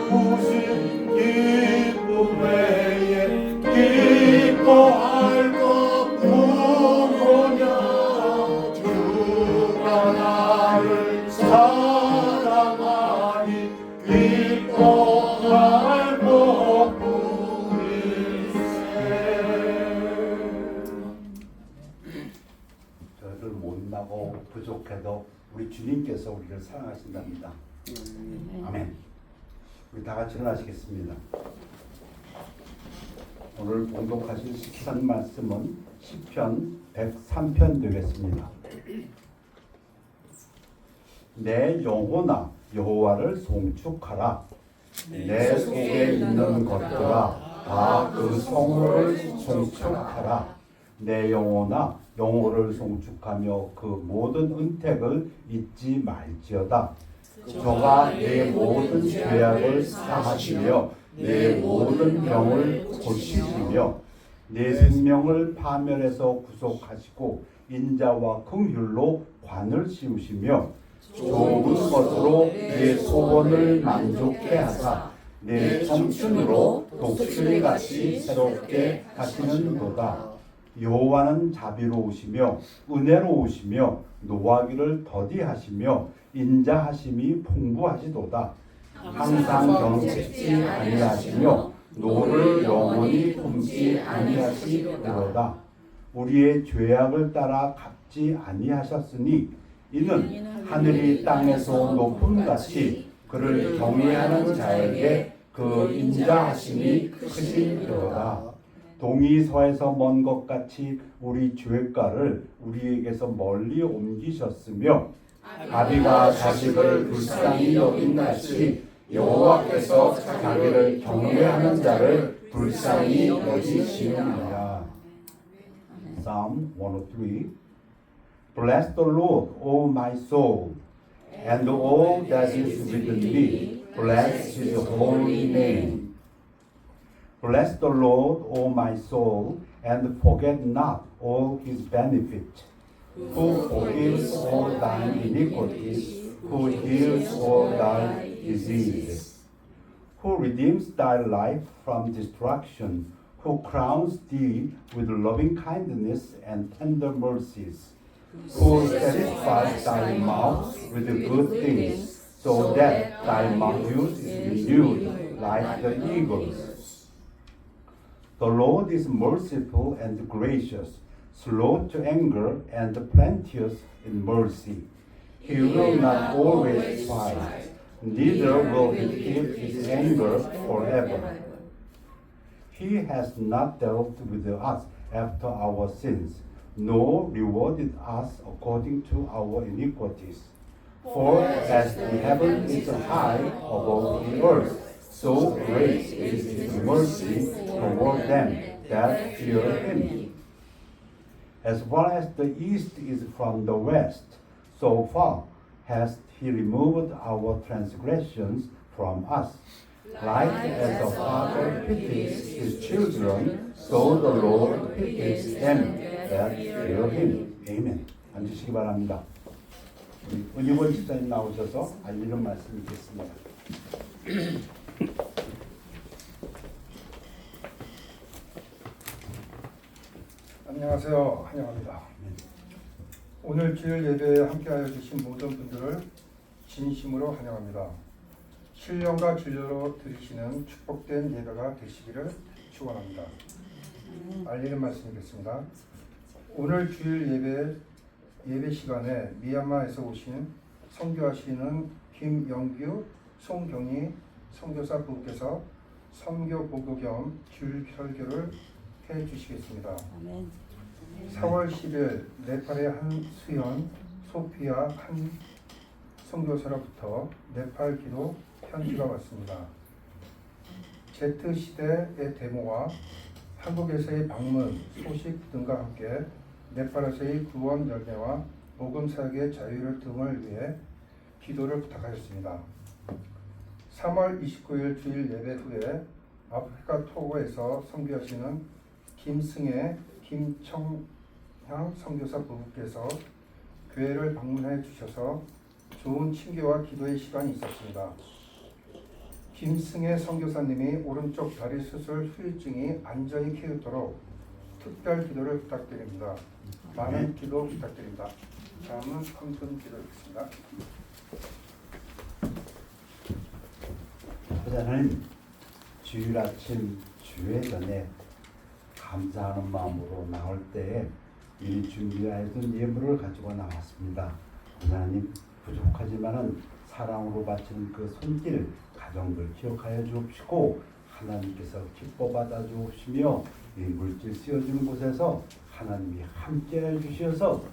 부신 기쁨 외에 기뻐할 것 무엇이냐 주가 나를 사랑하니 기뻐할 것뿐일세. 저희를 못나고 부족해도 우리 주님께서 우리를 사랑하신답니다. 아멘. 우리 다 같이 일어나시겠습니다. 오늘 봉독하실 시편 말씀은 시편 103편 되겠습니다. 내 영혼아 여호와를 송축하라. 내 속에 있는 것들아 다 그 성호를 송축하라. 내 영혼아 영호를 송축하며 그 모든 은택을 잊지 말지어다. 저가 내 모든 죄악을 사하시며 내 모든 병을 고치시며 내 생명을 파멸해서 구속하시고 인자와 긍휼로 관을 씌우시며 좋은 것으로 내 소원을 만족해 하사 내 청춘으로 독수리같이 새롭게 하시는도다. 여호와는 자비로우시며 은혜로우시며 노하기를 더디하시며 인자하심이 풍부하시도다. 항상 경책지 아니하시며 노를 영원히 품지 아니하시도다. 우리의 죄악을 따라 갚지 아니하셨으니 이는 하늘이 땅에서 높음같이 그를 경외하는 자에게 그 인자하심이 크시도다. 동이 서에서 먼 것 같이 우리 죄가를 우리에게서 멀리 옮기셨으며 아비가 자식을 불쌍히 여긴 같이 여호와께서 자기를 경외하는 자를 불쌍히 여기시느니라. Psalm 103. Bless the Lord, O my soul, and all that is within me. Bless His holy name. Bless the Lord, O my soul, and forget not all His benefits, who forgives all thine iniquities, who heals all thy diseases, who redeems thy life from destruction, who crowns thee with loving kindness and tender mercies, who satisfies thy mouth with good things, so that thy youth is renewed like the eagles. The Lord is merciful and gracious, slow to anger and plenteous in mercy. He will not always fight, neither will he keep his anger forever. He has not dealt with us after our sins, nor rewarded us according to our iniquities. For as the heaven is high above the earth, so great is his mercy toward them that fear him. As far as the east is from the west, so far has he removed our transgressions from us. Like as a father pities his children, so the Lord pities them that fear him. Amen. 앉으시기 바랍니다. 우리 은희원 집사님 나오셔서 알리는 말씀 있겠습니다. 안녕하세요. 환영합니다. 오늘 주일 예배에 함께하여 주신 모든 분들을 진심으로 환영합니다. 신령과 진료로 드리시는 축복된 예배가 되시기를 축원합니다. 알리는 말씀이겠습니다. 오늘 주일 예배 시간에 미얀마에서 오신 선교하시는 김영규, 송경희 선교사 부부께서 선교 보고 겸 주일 설교를 해 주시겠습니다. 4월 10일 네팔의 한 수연 소피아 한 선교사로부터 네팔 기도 편지가 왔습니다. Z시대의 데모와 한국에서의 방문 소식 등과 함께 네팔에서의 구원 열매와 복음 사역의 자유를 등을 위해 기도를 부탁하였습니다. 3월 29일 주일 예배 후에 아프리카 토고에서 선교하시는 김승혜, 김청향 선교사 부부께서 교회를 방문해 주셔서 좋은 친교와 기도의 시간이 있었습니다. 김승혜 선교사님이 오른쪽 다리 수술 후유증이 안전히 캐유도록 특별 기도를 부탁드립니다. 많은 기도 부탁드립니다. 다음은 헌금 기도드리겠습니다. 아버지 하나님, 주일 아침 주회 전에 감사하는 마음으로 나올 때에 미리 준비하였던 예물을 가지고 나왔습니다. 하나님, 부족하지만은 사랑으로 바치는 그 손길 가정들 기억하여 주옵시고 하나님께서 기뻐 받아 주옵시며 이 물질 쓰여지는 곳에서 하나님이 함께해 주셔서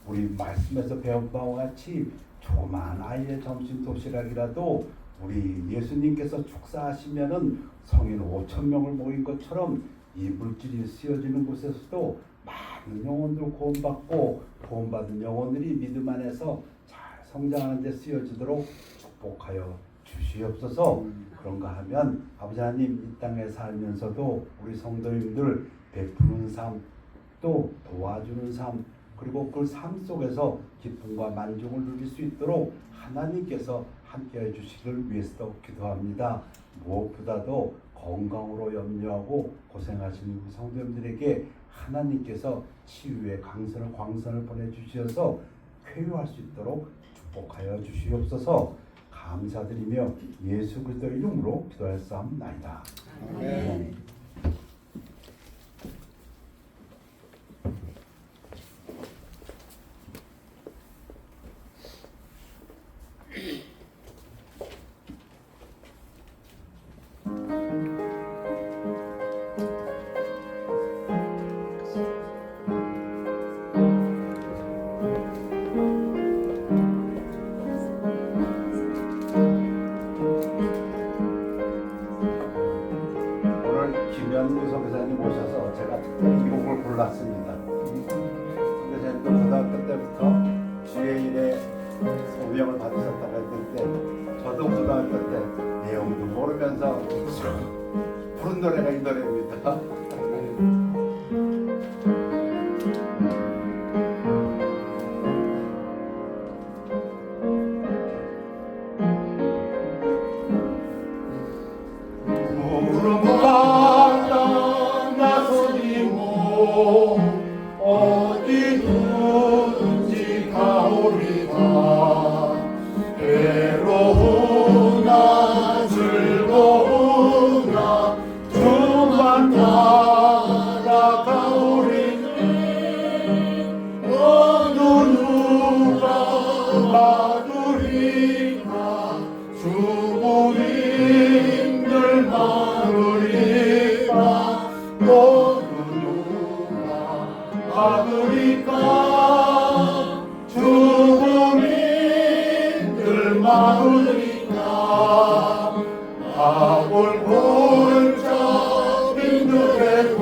우리 말씀에서 배운 바와 같이 조그마한 아이의 점심 도시락이라도 우리 예수님께서 축사하시면은 성인 5,000명을 모인 것처럼 이 물질이 쓰여지는 곳에서도 많은 영혼들 구원받고 구원받은 영혼들이 믿음 안에서 잘 성장하는 데 쓰여지도록 축복하여 주시옵소서. 그런가 하면 아버지 하나님, 이 땅에 살면서도 우리 성도님들 베푸는 삶, 또 도와주는 삶, 그리고 그 삶 속에서 기쁨과 만족을 누릴 수 있도록 하나님께서 함께해 주시기를 위해서 기도합니다. 무엇보다도 건강으로 염려하고 고생하시는 우리 성도님들에게 하나님께서 치유의 광선을 보내주셔서 쾌유할 수 있도록 축복하여 주시옵소서. 감사드리며 예수 그리스도의 이름으로 기도하였사옵나이다. 아멘. 김현구 선교사님 오셔서 제가 특별히 이 곡을 골랐습니다. 선교사님도 고등학교 때부터 주의 일에 소명을 받으셨다고 했는데 저도 고등학교 때 내용도 모르면서 부른 노래가 이 노래입니다. 어디든지 가오리다. 외로우나 즐거우나 주만 따라가오리니 어느 누가 받으리까. 주부인들 많으리까. 받으리까. 주부민들 많으리까. 아골 골짜 빈들에도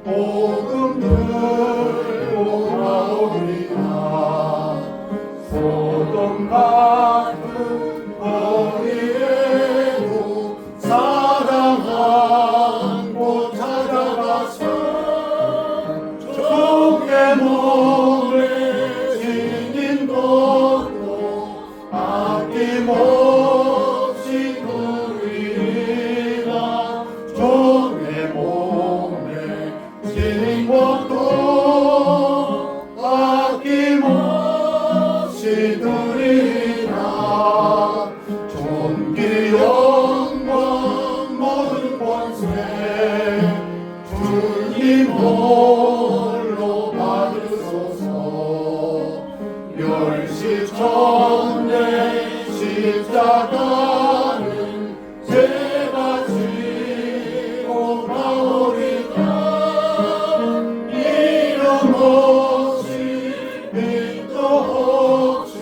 복음 들고 나오리까. 소돔 같은 거리에도 사랑한 곳 찾아가서 주의 몸에 지닌 것도 아낌없이 누리라. 주의 몸에 지닌 것도 아낌없이 누리라. 존귀 영광 모든 권세 주님 홀로 받으소서. 멸시천대 십자가는 제가 지고 나오리까. 이름 없이 빛도 없이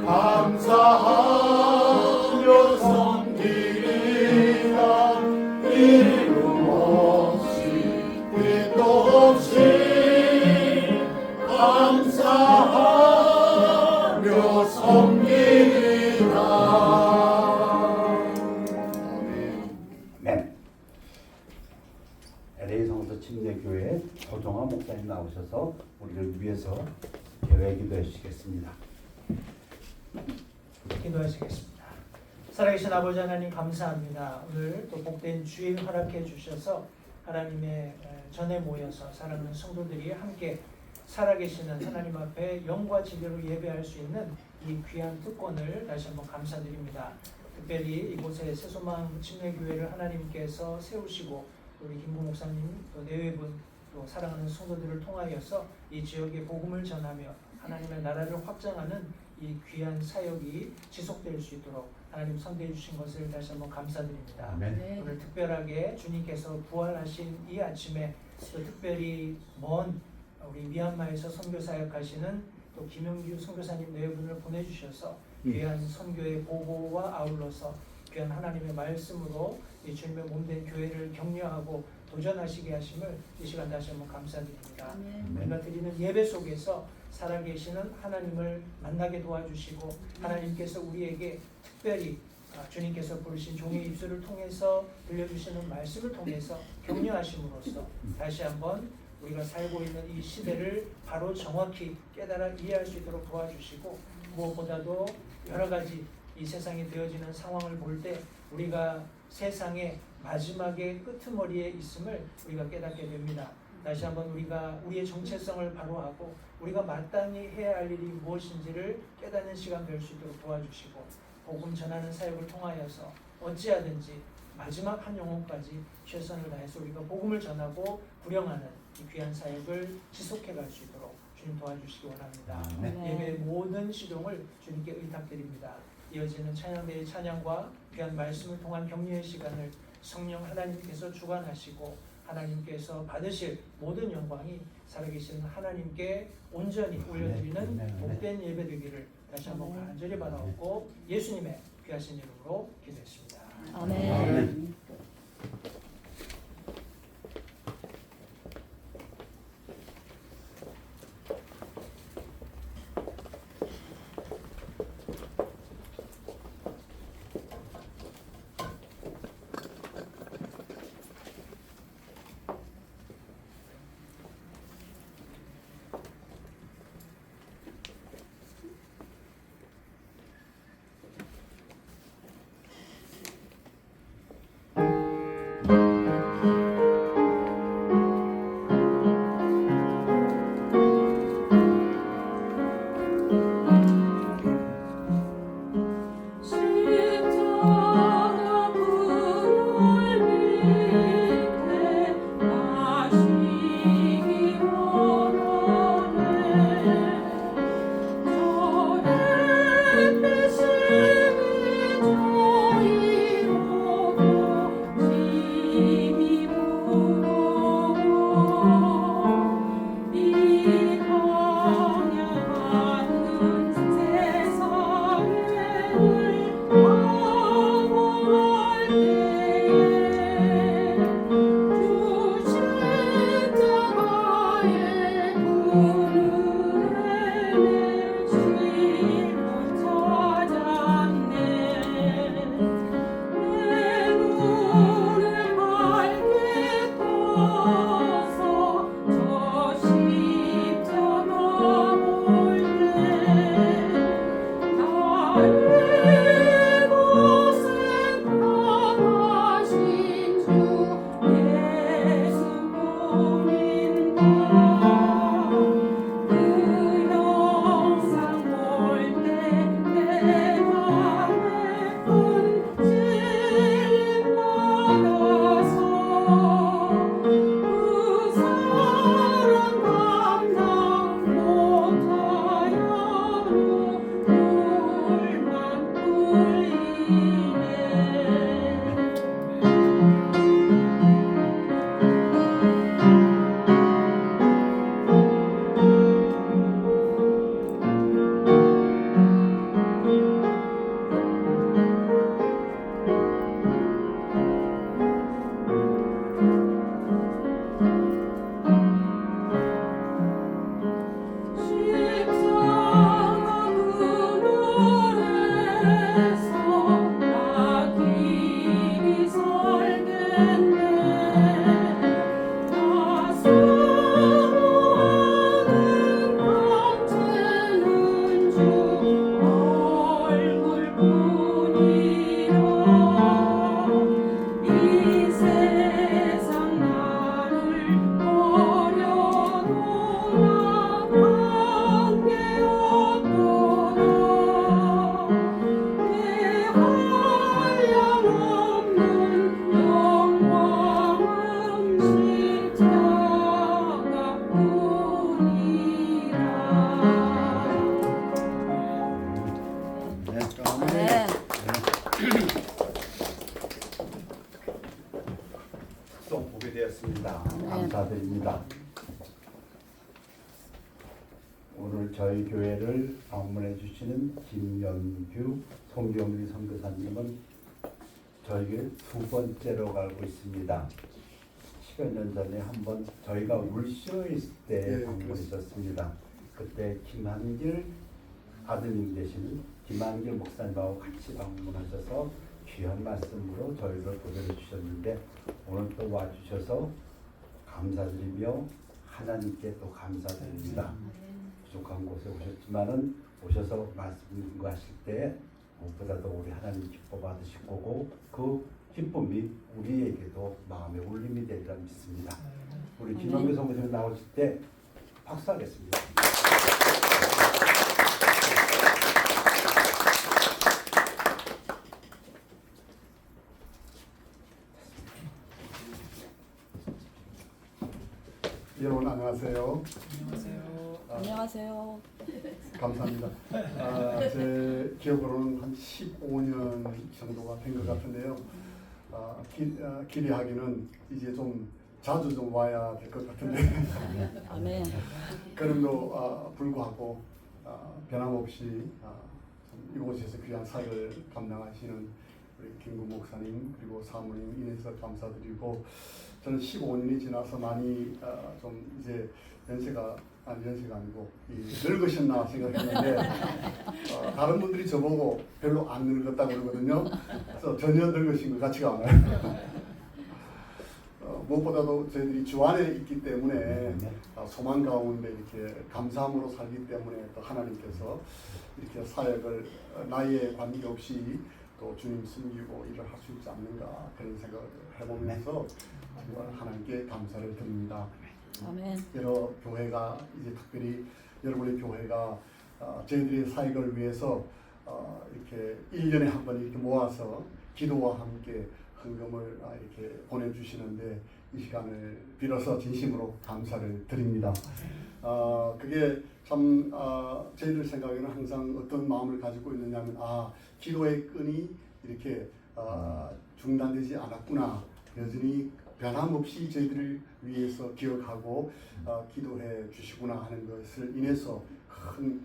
감사하며 섬기리라. 이름 없이 빛도 없이 감사하며 섬기리라. 아멘. LA 성서 침례교회 조정화 목사님 나오셔서 우리를 위해서 기도해 주시겠습니다. 기도하시겠습니다. 살아계신 아버지 하나님 감사합니다. 오늘 또 복된 주일 허락해 주셔서 하나님의 전에 모여서 사랑하는 성도들이 함께 살아계시는 하나님 앞에 영과 진리로 예배할 수 있는 이 귀한 특권을 다시 한번 감사드립니다. 특별히 이곳에 새소망 침례교회를 하나님께서 세우시고 우리 김부 목사님 또 내외분 또 사랑하는 성도들을 통하여서 이 지역에 복음을 전하며 하나님의 나라를 확장하는 이 귀한 사역이 지속될 수 있도록 하나님 선대해 주신 것을 다시 한번 감사드립니다. 아멘. 오늘 특별하게 주님께서 부활하신 이 아침에 또 특별히 먼 우리 미얀마에서 선교 사역하시는 또 김영규 선교사님 네 분을 보내주셔서 귀한 선교의 보고와 아울러서 귀한 하나님의 말씀으로 이 주님의 몸된 교회를 격려하고 도전하시게 하심을 이 시간 다시 한번 감사드립니다. 우리가 드리는 예배 속에서 살아계시는 하나님을 만나게 도와주시고 하나님께서 우리에게 특별히 주님께서 부르신 종의 입술을 통해서 들려주시는 말씀을 통해서 격려하심으로써 다시 한번 우리가 살고 있는 이 시대를 바로 정확히 깨달아 이해할 수 있도록 도와주시고 무엇보다도 여러 가지 이 세상에 되어지는 상황을 볼 때 우리가 세상의 마지막의 끄트머리에 있음을 우리가 깨닫게 됩니다. 다시 한번 우리가 우리의 정체성을 바로하고 우리가 마땅히 해야 할 일이 무엇인지를 깨닫는 시간 될 수 있도록 도와주시고 복음 전하는 사역을 통하여서 어찌하든지 마지막 한 영혼까지 최선을 다해서 우리가 복음을 전하고 구령하는 이 귀한 사역을 지속해 갈 수 있도록 주님 도와주시기 원합니다. 예배의 모든 시동을 주님께 의탁드립니다. 이어지는 찬양대의 찬양과 귀한 말씀을 통한 격려의 시간을 성령 하나님께서 주관하시고 하나님께서 받으실 모든 영광이 살아계신 하나님께 온전히 올려드리는 복된 예배 되기를 다시 한번 간절히 바라옵고 예수님의 귀하신 이름으로 기도했습니다. 아멘. 십자가 그 노래에서 또 보게 되었습니다. 감사드립니다. 오늘 저희 교회를 방문해 주시는 김연규 송경리 선교사님은 저에게 두 번째로 가고 있습니다. 10여 년 전에 한번 저희가 울시어에 있을 때 방문했었습니다. 그때 김한길 아드님 되시는 김한길 목사님하고 같이 방문하셔서 귀한 말씀으로 저희를 보내해 주셨는데 오늘 또 와주셔서 감사드리며 하나님께 또 감사드립니다. 부족한 곳에 오셨지만은 오셔서 말씀하실 때 무엇보다도 우리 하나님 기뻐 받으실 거고 그 기쁨이 우리에게도 마음의 울림이 되리라 믿습니다. 우리 김영규 선교사님 나오실 때 박수하겠습니다. 여러분 안녕하세요. 안녕하세요. 안녕하세요. 감사합니다. 제 기억으로는 한 15년 정도가 된 것 같은데요. 기대하기는 이제 좀 자주 좀 와야 될 것 같은데 아멘. 그럼에도 불구하고 변함없이 이곳에서 귀한 사역을 감당하시는 우리 김구 목사님 그리고 사모님 인해서 감사드리고 저는 15년이 지나서 많이 좀 이제 연세가 아니고 늙으셨나 생각했는데 다른 분들이 저보고 별로 안 늙었다고 그러거든요. 그래서 전혀 늙으신 것 같지가 않아요. 무엇보다도 저희들이 주 안에 있기 때문에 소망 가운데 이렇게 감사함으로 살기 때문에 또 하나님께서 이렇게 사역을 나이에 관계없이 또 주님 섬기고 일을 할 수 있지 않는가 그런 생각을 해보면서 정말 하나님께 감사를 드립니다. 아멘. 여러 교회가 이제 특별히 여러분의 교회가 저희들의 사역을 위해서 이렇게 1년에 한 번 이렇게 모아서 기도와 함께 헌금을 이렇게 보내주시는데 이 시간을 빌어서 진심으로 감사를 드립니다. 그게 참 저희들 생각에는 항상 어떤 마음을 가지고 있느냐면 기도의 끈이 이렇게 중단되지 않았구나. 여전히 변함없이 저희들을 위해서 기억하고 기도해 주시구나 하는 것을 인해서 큰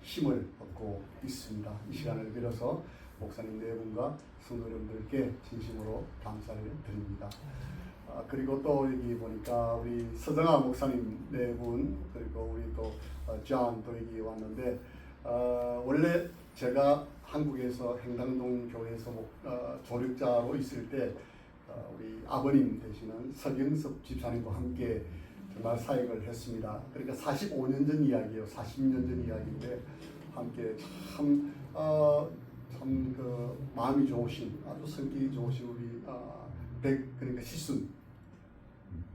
힘을 얻고 있습니다. 이 시간을 빌어서 목사님 네 분과 성도 여러분들께 진심으로 감사를 드립니다. 그리고 또 여기 보니까 우리 서정아 목사님 네 분 그리고 우리 또 존 또 여기 왔는데 원래 제가 한국에서 행당동 교회에서 조력자로 있을 때 우리 아버님 되시는 서경섭 집사님과 함께 정말 사역을 했습니다. 그러니까 45년 전 이야기예요. 40년 전 이야기인데 함께 참 그 마음이 좋으신 아주 성격이 좋으신 우리 그러니까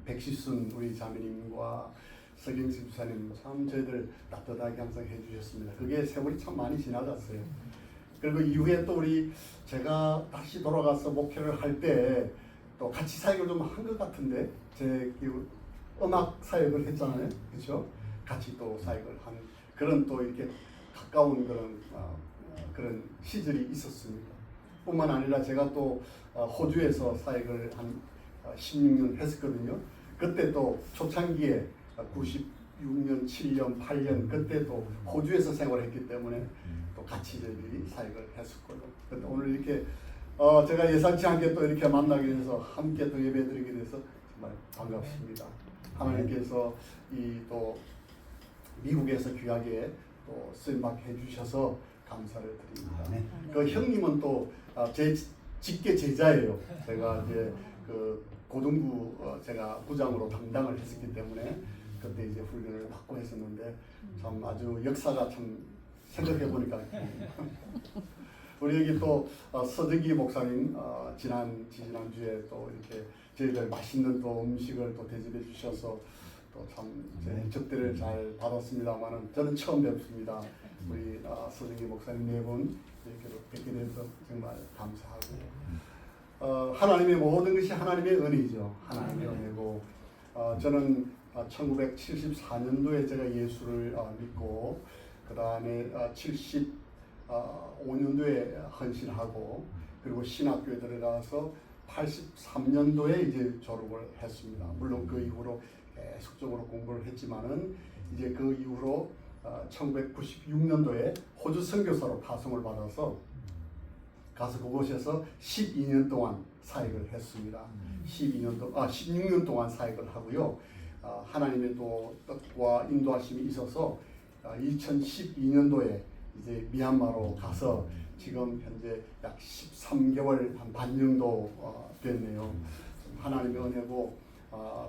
백시순 우리 자매님과 서경섭 집사님 참 저희들 따뜻하게 항상 해주셨습니다. 그게 세월이 참 많이 지나갔어요. 그리고 이후에 또 제가 다시 돌아가서 목회를 할 때 또 같이 사역을 좀 한 것 같은데 제 음악 사역을 했잖아요, 그렇죠? 같이 또 사역을 하는 그런 또 이렇게 가까운 그런 시절이 있었습니다. 뿐만 아니라 제가 또 호주에서 사역을 한 16년 했었거든요. 그때 또 초창기에 96년, 7년, 8년 그때 또 호주에서 생활했기 때문에 또 같이 저희들이 사역을 했었고요. 근데 오늘 이렇게 제가 예상치 않게 또 이렇게 만나게 돼서 함께 또 예배드리게 돼서 정말 반갑습니다. 하나님께서 이 또 미국에서 귀하게 또 쓰임받게 해주셔서 감사를 드립니다. 그 형님은 또 제 직계 제자예요. 제가 이제 그 고등부 제가 부장으로 담당을 했었기 때문에 그때 이제 훈련을 받고 했었는데 참 아주 역사가 참 생각해 보니까 우리 여기 또 서득이 목사님 지난주에 또 이렇게 저희들 맛있는 또 음식을 또 대접해 주셔서 또 참 접대를 잘 받았습니다만은 저는 처음 뵙습니다. 우리 서득이 목사님 네 분 이렇게 뵙게 돼서 정말 감사하고 하나님의 모든 것이 하나님의 은혜죠. 하나님의 은혜고 저는 1974년도에 제가 예수를 믿고 그 다음에 5년도에 헌신하고 그리고 신학교에 들어가서 83년도에 이제 졸업을 했습니다. 물론 그 이후로 계속적으로 공부를 했지만은 이제 그 이후로 1996년도에 호주 선교사로 파송을 받아서 가서 그곳에서 12년 동안 사역을 했습니다. 16년 동안 사역을 하고요. 하나님의 또 뜻과 인도하심이 있어서 2012년도에 이제 미얀마로 가서 지금 현재 약 13개월 한 반 정도 됐네요. 하나님의 은혜고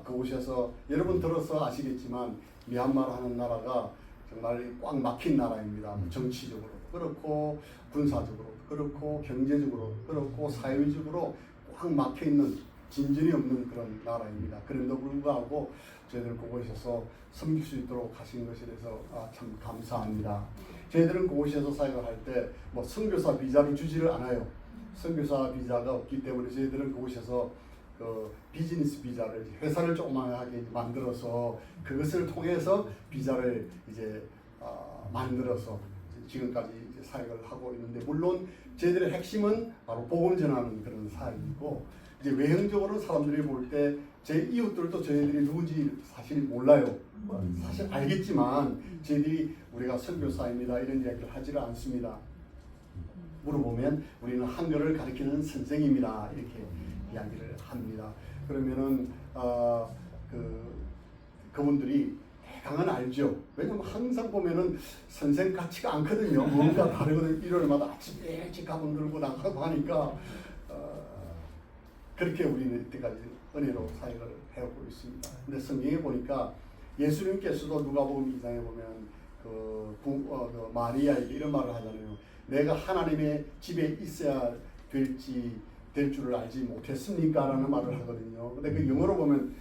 그곳에서 여러분 들어서 아시겠지만 미얀마라는 나라가 정말 꽉 막힌 나라입니다. 정치적으로 그렇고 군사적으로 그렇고 경제적으로 그렇고 사회적으로 꽉 막혀 있는 진전이 없는 그런 나라입니다. 그럼에도 불구하고 저희들 그곳에서 섬길 수 있도록 하신 것에 대해서 참 감사합니다. 저희들은 그곳에서 사역을 할 때 뭐 선교사 비자를 주지를 않아요. 선교사 비자가 없기 때문에 저희들은 그곳에서 그 비즈니스 비자를 회사를 조그맣게 만들어서 그것을 통해서 비자를 이제 만들어서 지금까지 이제 사역을 하고 있는데, 물론 저희들의 핵심은 바로 복음 전하는 그런 사역이고, 이제 외형적으로는 사람들이 볼 때 제 이웃들도 저희들이 누군지 사실 몰라요. 사실 알겠지만 저희들이 우리가 선교사입니다 이런 이야기를 하지를 않습니다. 물어보면 우리는 한글을 가르치는 선생입니다 이렇게 이야기를 합니다. 그러면은 그분들이 대강은 알죠. 왜냐면 항상 보면은 선생 같지가 않거든요. 뭔가 다르거든요. 일요일마다 아침 일찍 가문 들고 나가고 하니까 그렇게 우리는 이때까지 은혜로 사역을 해오고 있습니다. 근데 성경에 보니까 예수님께서도 누가복음 2장에 보면 그 마리아에게 이런 말을 하잖아요. 내가 하나님의 집에 있어야 될 줄을 알지 못했습니까? 라는 말을 하거든요. 근데 그 영어로 보면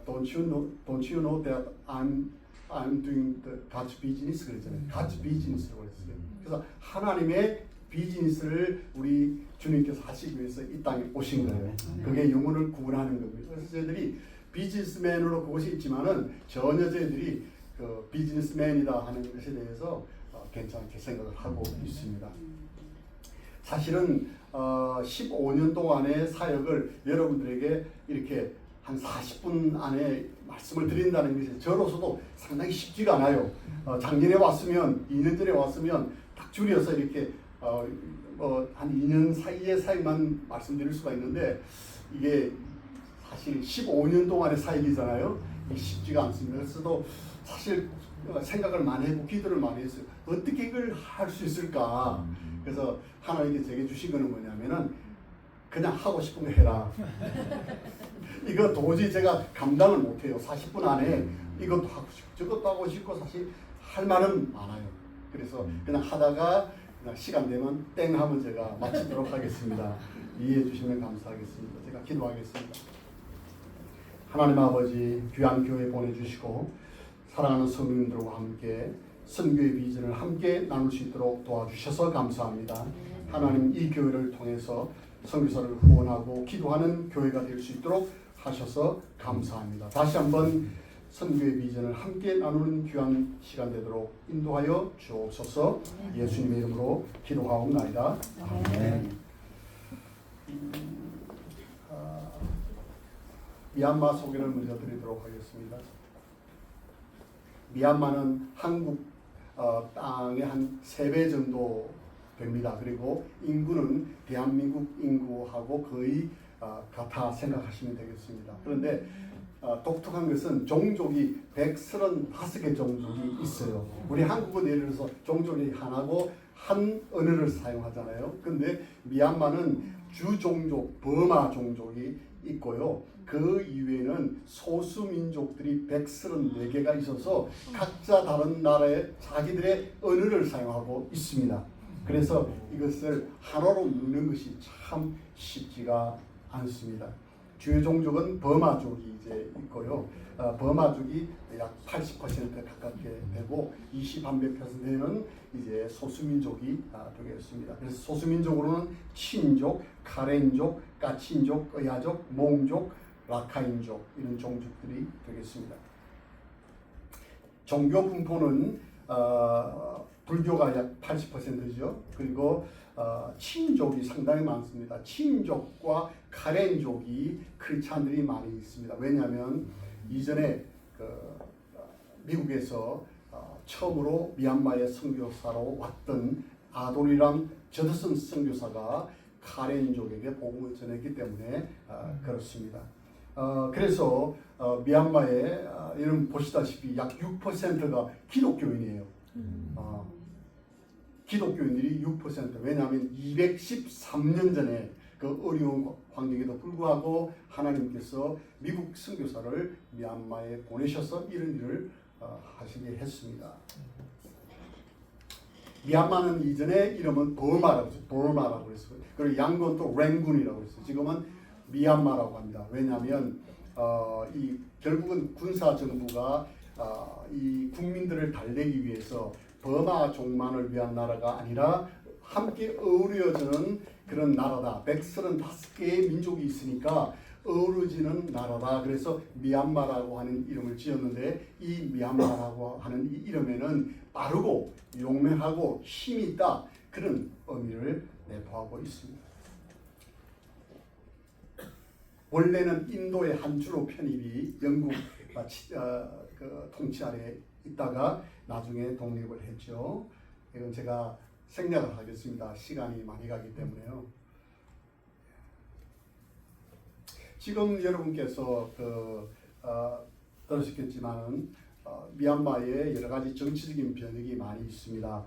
don't you know that I'm doing the God's business 그랬잖아요. God's business라고 했어요. 그래서 하나님의 비즈니스를 우리 주님께서 하시기 위해서 이 땅에 오신 거예요. 그게 영혼을 구원하는 겁니다. 그래서 저희들이 비즈니스맨으로 그곳에 있지만은 전혀 저희들이 그 비즈니스맨이다 하는 것에 대해서 괜찮게 생각을 하고 있습니다. 사실은 15년 동안의 사역을 여러분들에게 이렇게 한 40분 안에 말씀을 드린다는 것이 저로서도 상당히 쉽지가 않아요. 작년에 왔으면 2년 전에 왔으면 딱 줄여서 이렇게 한 2년 사이의 사역만 말씀드릴 수가 있는데, 이게 사실 15년 동안의 사역이잖아요. 이게 쉽지가 않습니다. 그래서 사실 생각을 많이 했고 기도를 많이 했어요. 어떻게 이걸 할 수 있을까? 그래서 하나님께 제게 주신 거는 뭐냐면은 그냥 하고 싶은 거 해라. 이거 도저히 제가 감당을 못해요. 40분 안에 이것도 하고 싶고 저것도 하고 싶고 사실 할 말은 많아요. 그래서 그냥 하다가 그냥 시간 되면 땡 하면 제가 마치도록 하겠습니다. 이해해 주시면 감사하겠습니다. 제가 기도하겠습니다. 하나님 아버지, 귀한 교회 보내주시고 사랑하는 성도님들과 함께 선교의 비전을 함께 나눌 수 있도록 도와주셔서 감사합니다. 하나님, 이 교회를 통해서 선교사를 후원하고 기도하는 교회가 될 수 있도록 하셔서 감사합니다. 다시 한번 선교의 비전을 함께 나누는 귀한 시간 되도록 인도하여 주옵소서. 예수님의 이름으로 기도하옵나이다. 아멘. 미얀마 소개를 먼저 드리도록 하겠습니다. 미얀마는 한국 땅의 한 3배 정도 됩니다. 그리고 인구는 대한민국 인구하고 거의 같아 생각하시면 되겠습니다. 그런데 독특한 것은 종족이 135개 종족이 있어요. 우리 한국은 예를 들어서 종족이 하나고 한 언어를 사용하잖아요. 근데 미얀마는 주 종족, 버마 종족이 있고요. 그 이외에는 소수 민족들이 134개가 있어서 각자 다른 나라의 자기들의 언어를 사용하고 있습니다. 그래서 이것을 하나로 묶는 것이 참 쉽지가 않습니다. 주요 종족은 버마족이 이제 있고요. 버마족이 약 80% 가깝게 되고 20%는 이제 소수민족이 되겠습니다. 그래서 소수민족으로는 친족, 카렌족, 까친족, 의아족, 몽족, 라카인족 이런 종족들이 되겠습니다. 종교 분포는 불교가 약 80%죠. 그리고 친족이 상당히 많습니다. 친족과 카렌족이 크리스찬들이 많이 있습니다. 왜냐하면 이전에 미국에서 처음으로 미얀마의 선교사로 왔던 아도니람 저드슨 선교사가 카렌족에게 복음을 전했기 때문에 그렇습니다. 그래서 미얀마에 여러분 보시다시피 약 6%가 기독교인이에요. 기독교인들이 6%. 왜냐하면 213년 전에 그 어려운 환경에도 불구하고 하나님께서 미국 선교사를 미얀마에 보내셔서 이런 일을 하시게 했습니다. 미얀마는 이전에 이름은 버마라고 했어요. 그리고 양곤 또 랭군이라고 했어요. 지금은 미얀마라고 합니다. 왜냐하면 이 결국은 군사 정부가 이 국민들을 달래기 위해서 버마족만을 위한 나라가 아니라 함께 어우러지는 그런 나라다. 135개의 민족이 있으니까 어우러지는 나라다. 그래서 미얀마라고 하는 이름을 지었는데 이 미얀마라고 하는 이 이름에는 빠르고 용맹하고 힘이 있다. 그런 의미를 내포하고 있습니다. 원래는 인도의 한 주로 편입이 영국 통치 아래 있다가 나중에 독립을 했죠. 이건 제가 생략을 하겠습니다. 시간이 많이 가기 때문에요. 지금 여러분께서 들으셨겠지만은 미얀마에 여러 가지 정치적인 변혁이 많이 있습니다.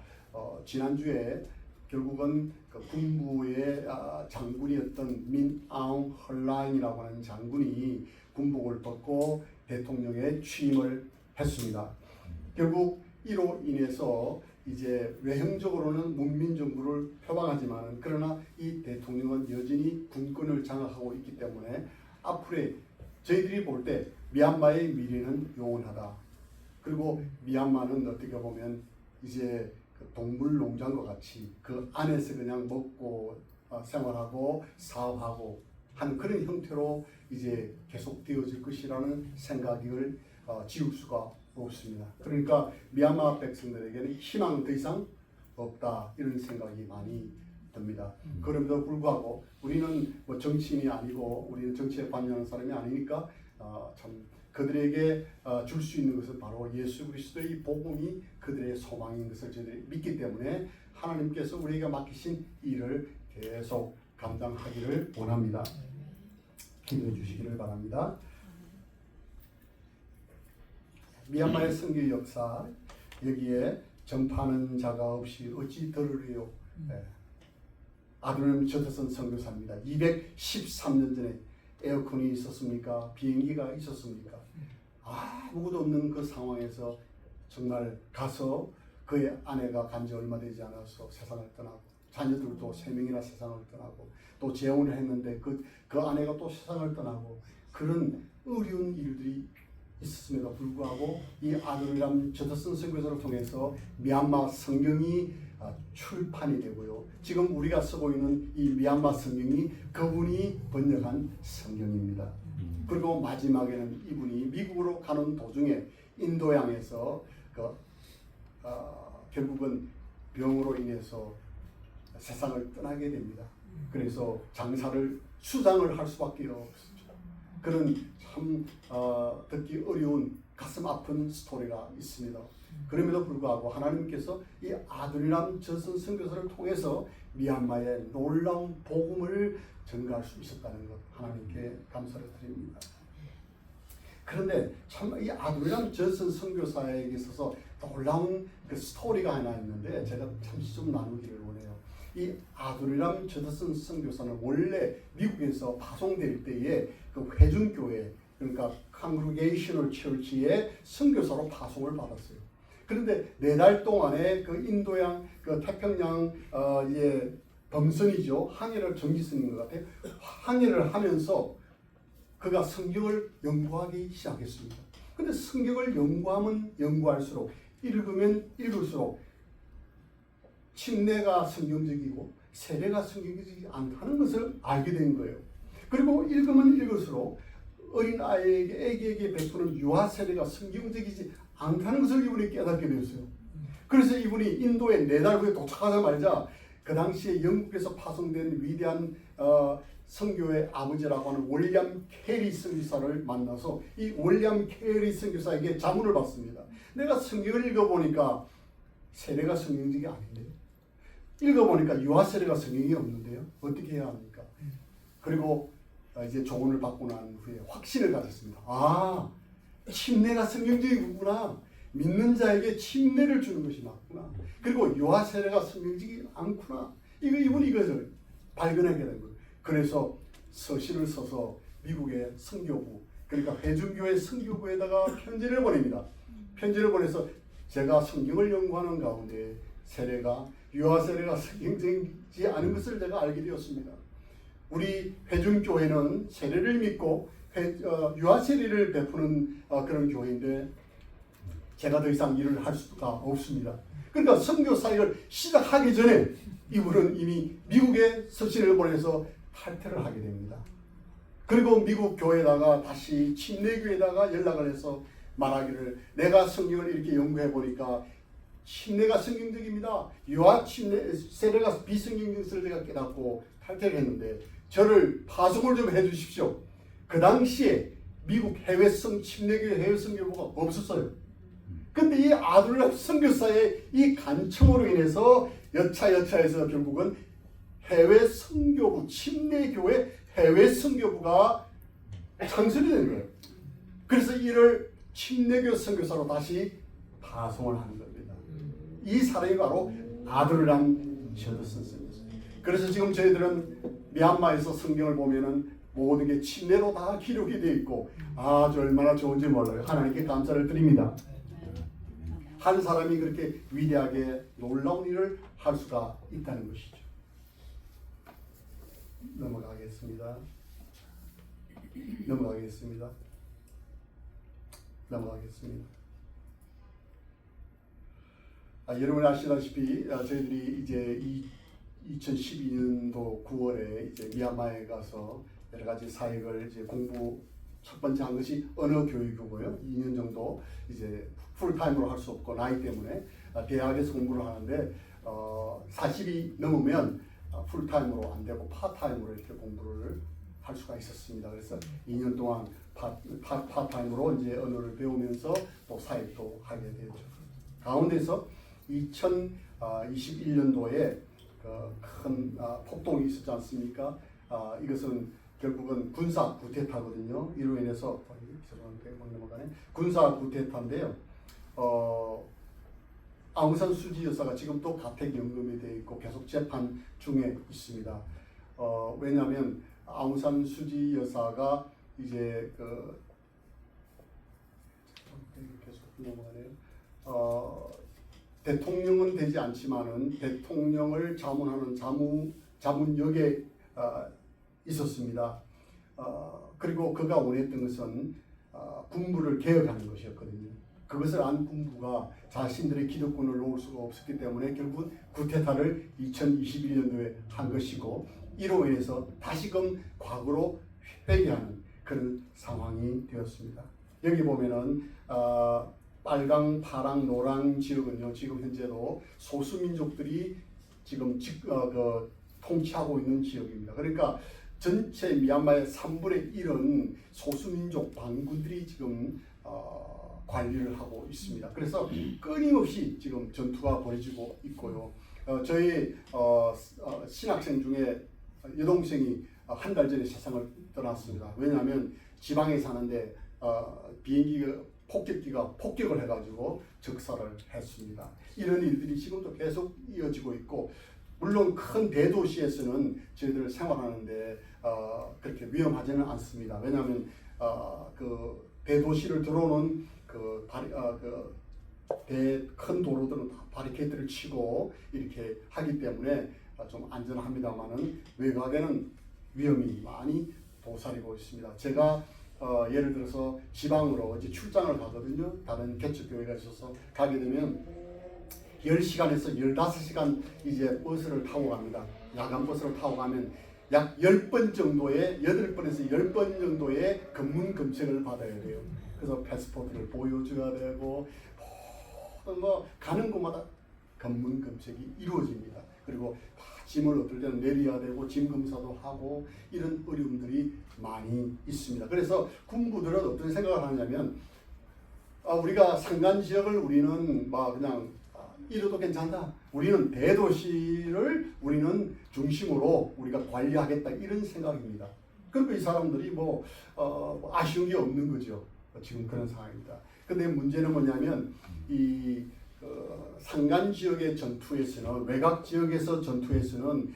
지난주에 결국은 그 군부의 장군이었던 민아웅 헐라인이라고 하는 장군이 군복을 벗고 대통령에 취임을 했습니다. 결국 이로 인해서 이제 외형적으로는 문민 정부를 표방하지만 그러나 이 대통령은 여전히 군권을 장악하고 있기 때문에 앞으로 저희들이 볼 때 미얀마의 미래는 영원하다. 그리고 미얀마는 어떻게 보면 이제 동물 농장과 같이 그 안에서 그냥 먹고 생활하고 사업하고 하는 그런 형태로 이제 계속되어질 것이라는 생각을 지울 수가 없습니다. 그러니까 미얀마 백성들에게는 희망은 더 이상 없다 이런 생각이 많이 듭니다. 그럼에도 불구하고 우리는 뭐 정치인이 아니고 우리는 정치에 관여하는 사람이 아니니까 참 그들에게 줄 수 있는 것은 바로 예수 그리스도의 복음이 그들의 소망인 것을 저희들이 믿기 때문에 하나님께서 우리에게 맡기신 일을 계속 감당하기를 원합니다. 기도해 주시기를 바랍니다. 미얀마의 선교 역사 여기에 전파하는 자가 없이 어찌 들으리요. 아도니람 저드슨 선교사입니다. 213년 전에 에어컨이 있었습니까? 비행기가 있었습니까? 아무것도 없는 그 상황에서 정말 가서 그의 아내가 간지 얼마 되지 않아서 세상을 떠나고 자녀들도 3명이나 세상을 떠나고 또 재혼을 했는데 그 아내가 또 세상을 떠나고 그런 어려운 일들이 있었음에도 불구하고 이 아도니람 저드슨 선교사를 통해서 미얀마 성경이 출판이 되고요. 지금 우리가 쓰고 있는 이 미얀마 성경이 그분이 번역한 성경입니다. 그리고 마지막에는 이분이 미국으로 가는 도중에 인도양에서 결국은 병으로 인해서 세상을 떠나게 됩니다. 그래서 수장을 할 수밖에 없었죠. 그런 참 듣기 어려운 가슴 아픈 스토리가 있습니다. 그럼에도 불구하고 하나님께서 이 아도니람 저드슨 선교사를 통해서 미얀마에 놀라운 복음을 전가할 수 있었다는 것 하나님께 감사를 드립니다. 그런데 참 이 아도니람 저드슨 선교사에게 있어서 놀라운 그 스토리가 하나 있는데 제가 잠시 좀 나누기를 원해요. 이 아도니람 저드슨 선교사는 원래 미국에서 파송될 때에 그 회중교회 그러니까 Congregational Church의 선교사로 파송을 받았어요. 그런데 4달 동안에 그 인도양, 그 태평양 범선이죠. 항해를 정기선인 것 같아요. 항해를 하면서 그가 성경을 연구하기 시작했습니다. 그런데 성경을 연구하면 연구할수록 읽으면 읽을수록 침례가 성경적이고 세례가 성경적이지 않다는 것을 알게 된 거예요. 그리고 읽으면 읽을수록 어린 애기에게 베푸는 유아 세례가 성경적이지 않다는 것을 이분이 깨닫게 되었어요. 그래서 이분이 인도에 4달 후에 도착하자마자 그 당시에 영국에서 파송된 위대한 선교의 아버지라고 하는 월리엄 캐리 선교사를 만나서 이 월리엄 캐리 선교사에게 자문을 받습니다. 내가 성경을 읽어보니까 세례가 성경적이 아닌데요. 읽어보니까 유아 세례가 성경이 없는데요. 어떻게 해야 합니까? 그리고 이제 조언을 받고 난 후에 확신을 가졌습니다. 아, 침례가 성경적이구나. 믿는 자에게 침례를 주는 것이 맞구나. 그리고 유아 세례가 성경적이 않구나. 이분이 이것을 발견하게 된 거예요. 그래서 서신을 써서 미국의 선교부, 그러니까 회중교회 선교부에다가 편지를 보냅니다. 편지를 보내서 제가 성경을 연구하는 가운데 유아 세례가 성경적이지 않은 것을 제가 알게 되었습니다. 우리 회중교회는 세례를 믿고 유아 세례를 베푸는 그런 교회인데 제가 더 이상 일을 할 수가 없습니다. 그러니까 선교 사역을 시작하기 전에 이분은 이미 미국에 서신을 보내서 탈퇴를 하게 됩니다. 그리고 미국 교회에다가 다시 침례교회에다가 연락을 해서 말하기를 내가 성경을 이렇게 연구해 보니까 침례가 성경적입니다. 유아 침례 세례가 비성경적인 것을 제가 깨닫고 탈퇴를 했는데 저를 파송을 좀 해주십시오. 그 당시에 미국 침례교회 해외 선교부가 없었어요. 근데 이 아둘람 선교사의 이 간청으로 인해서 여차여차해서 결국은 해외 선교부, 침례교회 해외 선교부가 창설이 된 거예요. 그래서 이를 침례교 선교사로 다시 파송을 하는 겁니다. 이 사람이 바로 아둘람 저드슨 선교사입니다. 그래서 지금 저희들은 미얀마에서 성경을 보면은 모든 게 침례로 다 기록이 되어 있고 아주 얼마나 좋은지 몰라요. 하나님께 감사를 드립니다. 한 사람이 그렇게 위대하게 놀라운 일을 할 수가 있다는 것이죠. 넘어가겠습니다. 여러분이 아시다시피 저희들이 이제 2012년도 9월에 이제 미얀마에 가서 여러 가지 사역을 이제 첫 번째 한 것이 언어 교육이고요. 2년 정도 이제 풀타임으로 할 수 없고 나이 때문에 대학에서 공부를 하는데 40이 넘으면 풀타임으로 안 되고 파타임으로 이렇게 공부를 할 수가 있었습니다. 그래서 2년 동안 파타임으로 이제 언어를 배우면서 또 사역도 하게 되었죠. 가운데서 2021년도에 큰 폭동이 있었지 않습니까? 이것은 결국은 군사 쿠데타거든요. 이로 인해서 군사 쿠데타인데요. 아웅산 수지 여사가 지금 또 가택연금이 되어 있고 계속 재판 중에 있습니다. 왜냐하면 아웅산 수지 여사가 이제 계속 넘어가네요. 대통령은 되지 않지만은 대통령을 자문하는 자문역에 있었습니다. 그리고 그가 원했던 것은 군부를 개혁하는 것이었거든요. 그것을 안 군부가 자신들의 기득권을 놓을 수가 없었기 때문에 결국은 쿠데타를 2021년도에 한 것이고 이로 인해서 다시금 과거로 회귀하는 그런 상황이 되었습니다. 여기 보면은 빨강, 파랑, 노랑 지역은요 지금 현재도 소수민족들이 지금 통치하고 있는 지역입니다. 그러니까 전체 미얀마의 3분의 1은 소수민족 반군들이 지금 관리를 하고 있습니다. 그래서 끊임없이 지금 전투가 벌어지고 있고요. 저희 신학생 중에 여동생이 한 달 전에 세상을 떠났습니다. 왜냐하면 지방에 사는데 폭격기가 폭격을 해가지고 적살을 했습니다. 이런 일들이 지금도 계속 이어지고 있고 물론 큰 대도시에서는 저희들 생활하는데 그렇게 위험하지는 않습니다. 왜냐하면 그 대도시를 들어오는 큰 도로들은 다 바리케이트를 치고 이렇게 하기 때문에 좀 안전합니다만은 외곽에는 위험이 많이 도사리고 있습니다. 제가 예를 들어서 지방으로 이제 출장을 가거든요. 다른 개척교회가 있어서 가게 되면 10시간에서 15시간 이제 버스를 타고 갑니다. 야간 버스를 타고 가면 약 10번 정도의 8번에서 10번 정도의 검문 검색을 받아야 돼요. 그래서 패스포트를 보여줘야 되고 뭐 가는 곳마다 검문 검색이 이루어집니다. 그리고 다 짐을 어떨 때는 내려야 되고 짐 검사도 하고 이런 어려움들이 많이 있습니다. 그래서 군부들은 어떤 생각을 하냐면 우리가 산간 지역을 우리는 그냥 이래도 괜찮다. 우리는 대도시를 우리는 중심으로 우리가 관리하겠다 이런 생각입니다. 그러니까 이 사람들이 아쉬운 게 없는 거죠. 지금 그런 상황입니다. 근데 문제는 뭐냐면 이 산간 지역의 전투에서는 외곽 지역에서 전투에서는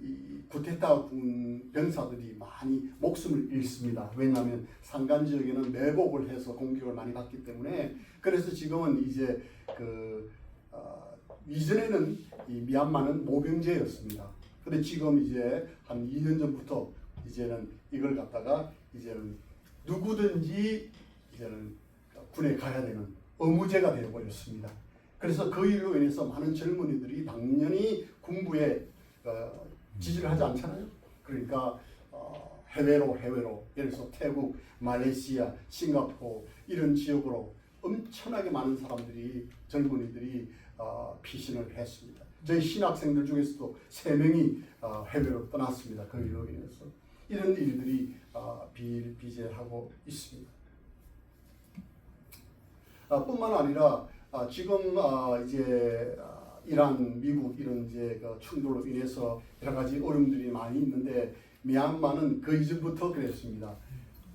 이 쿠데타 군 병사들이 많이 목숨을 잃습니다. 왜냐하면 산간 지역에는 매복을 해서 공격을 많이 받기 때문에. 그래서 지금은 이제 이전에는 이 미얀마는 모병제였습니다. 근데 지금 이제 한 2년 전부터 이제는 이걸 갖다가 이제는 누구든지 이제는 군에 가야 되는 의무제가 되어버렸습니다. 그래서 그 일로 인해서 많은 젊은이들이 당연히 군부에 지지를 하지 않잖아요. 그러니까 해외로 예를 들어서 태국, 말레이시아, 싱가포르 이런 지역으로 엄청나게 많은 사람들이 젊은이들이 피신을 했습니다. 저희 신학생들 중에서도 3명이 해외로 떠났습니다. 그 일로 인해서 이런 일들이 비일비재하고 있습니다. 뿐만 아니라 지금 이제 이란, 미국 이런 이제 충돌로 인해서 여러 가지 어려움들이 많이 있는데 미얀마는 그 이전부터 그랬습니다.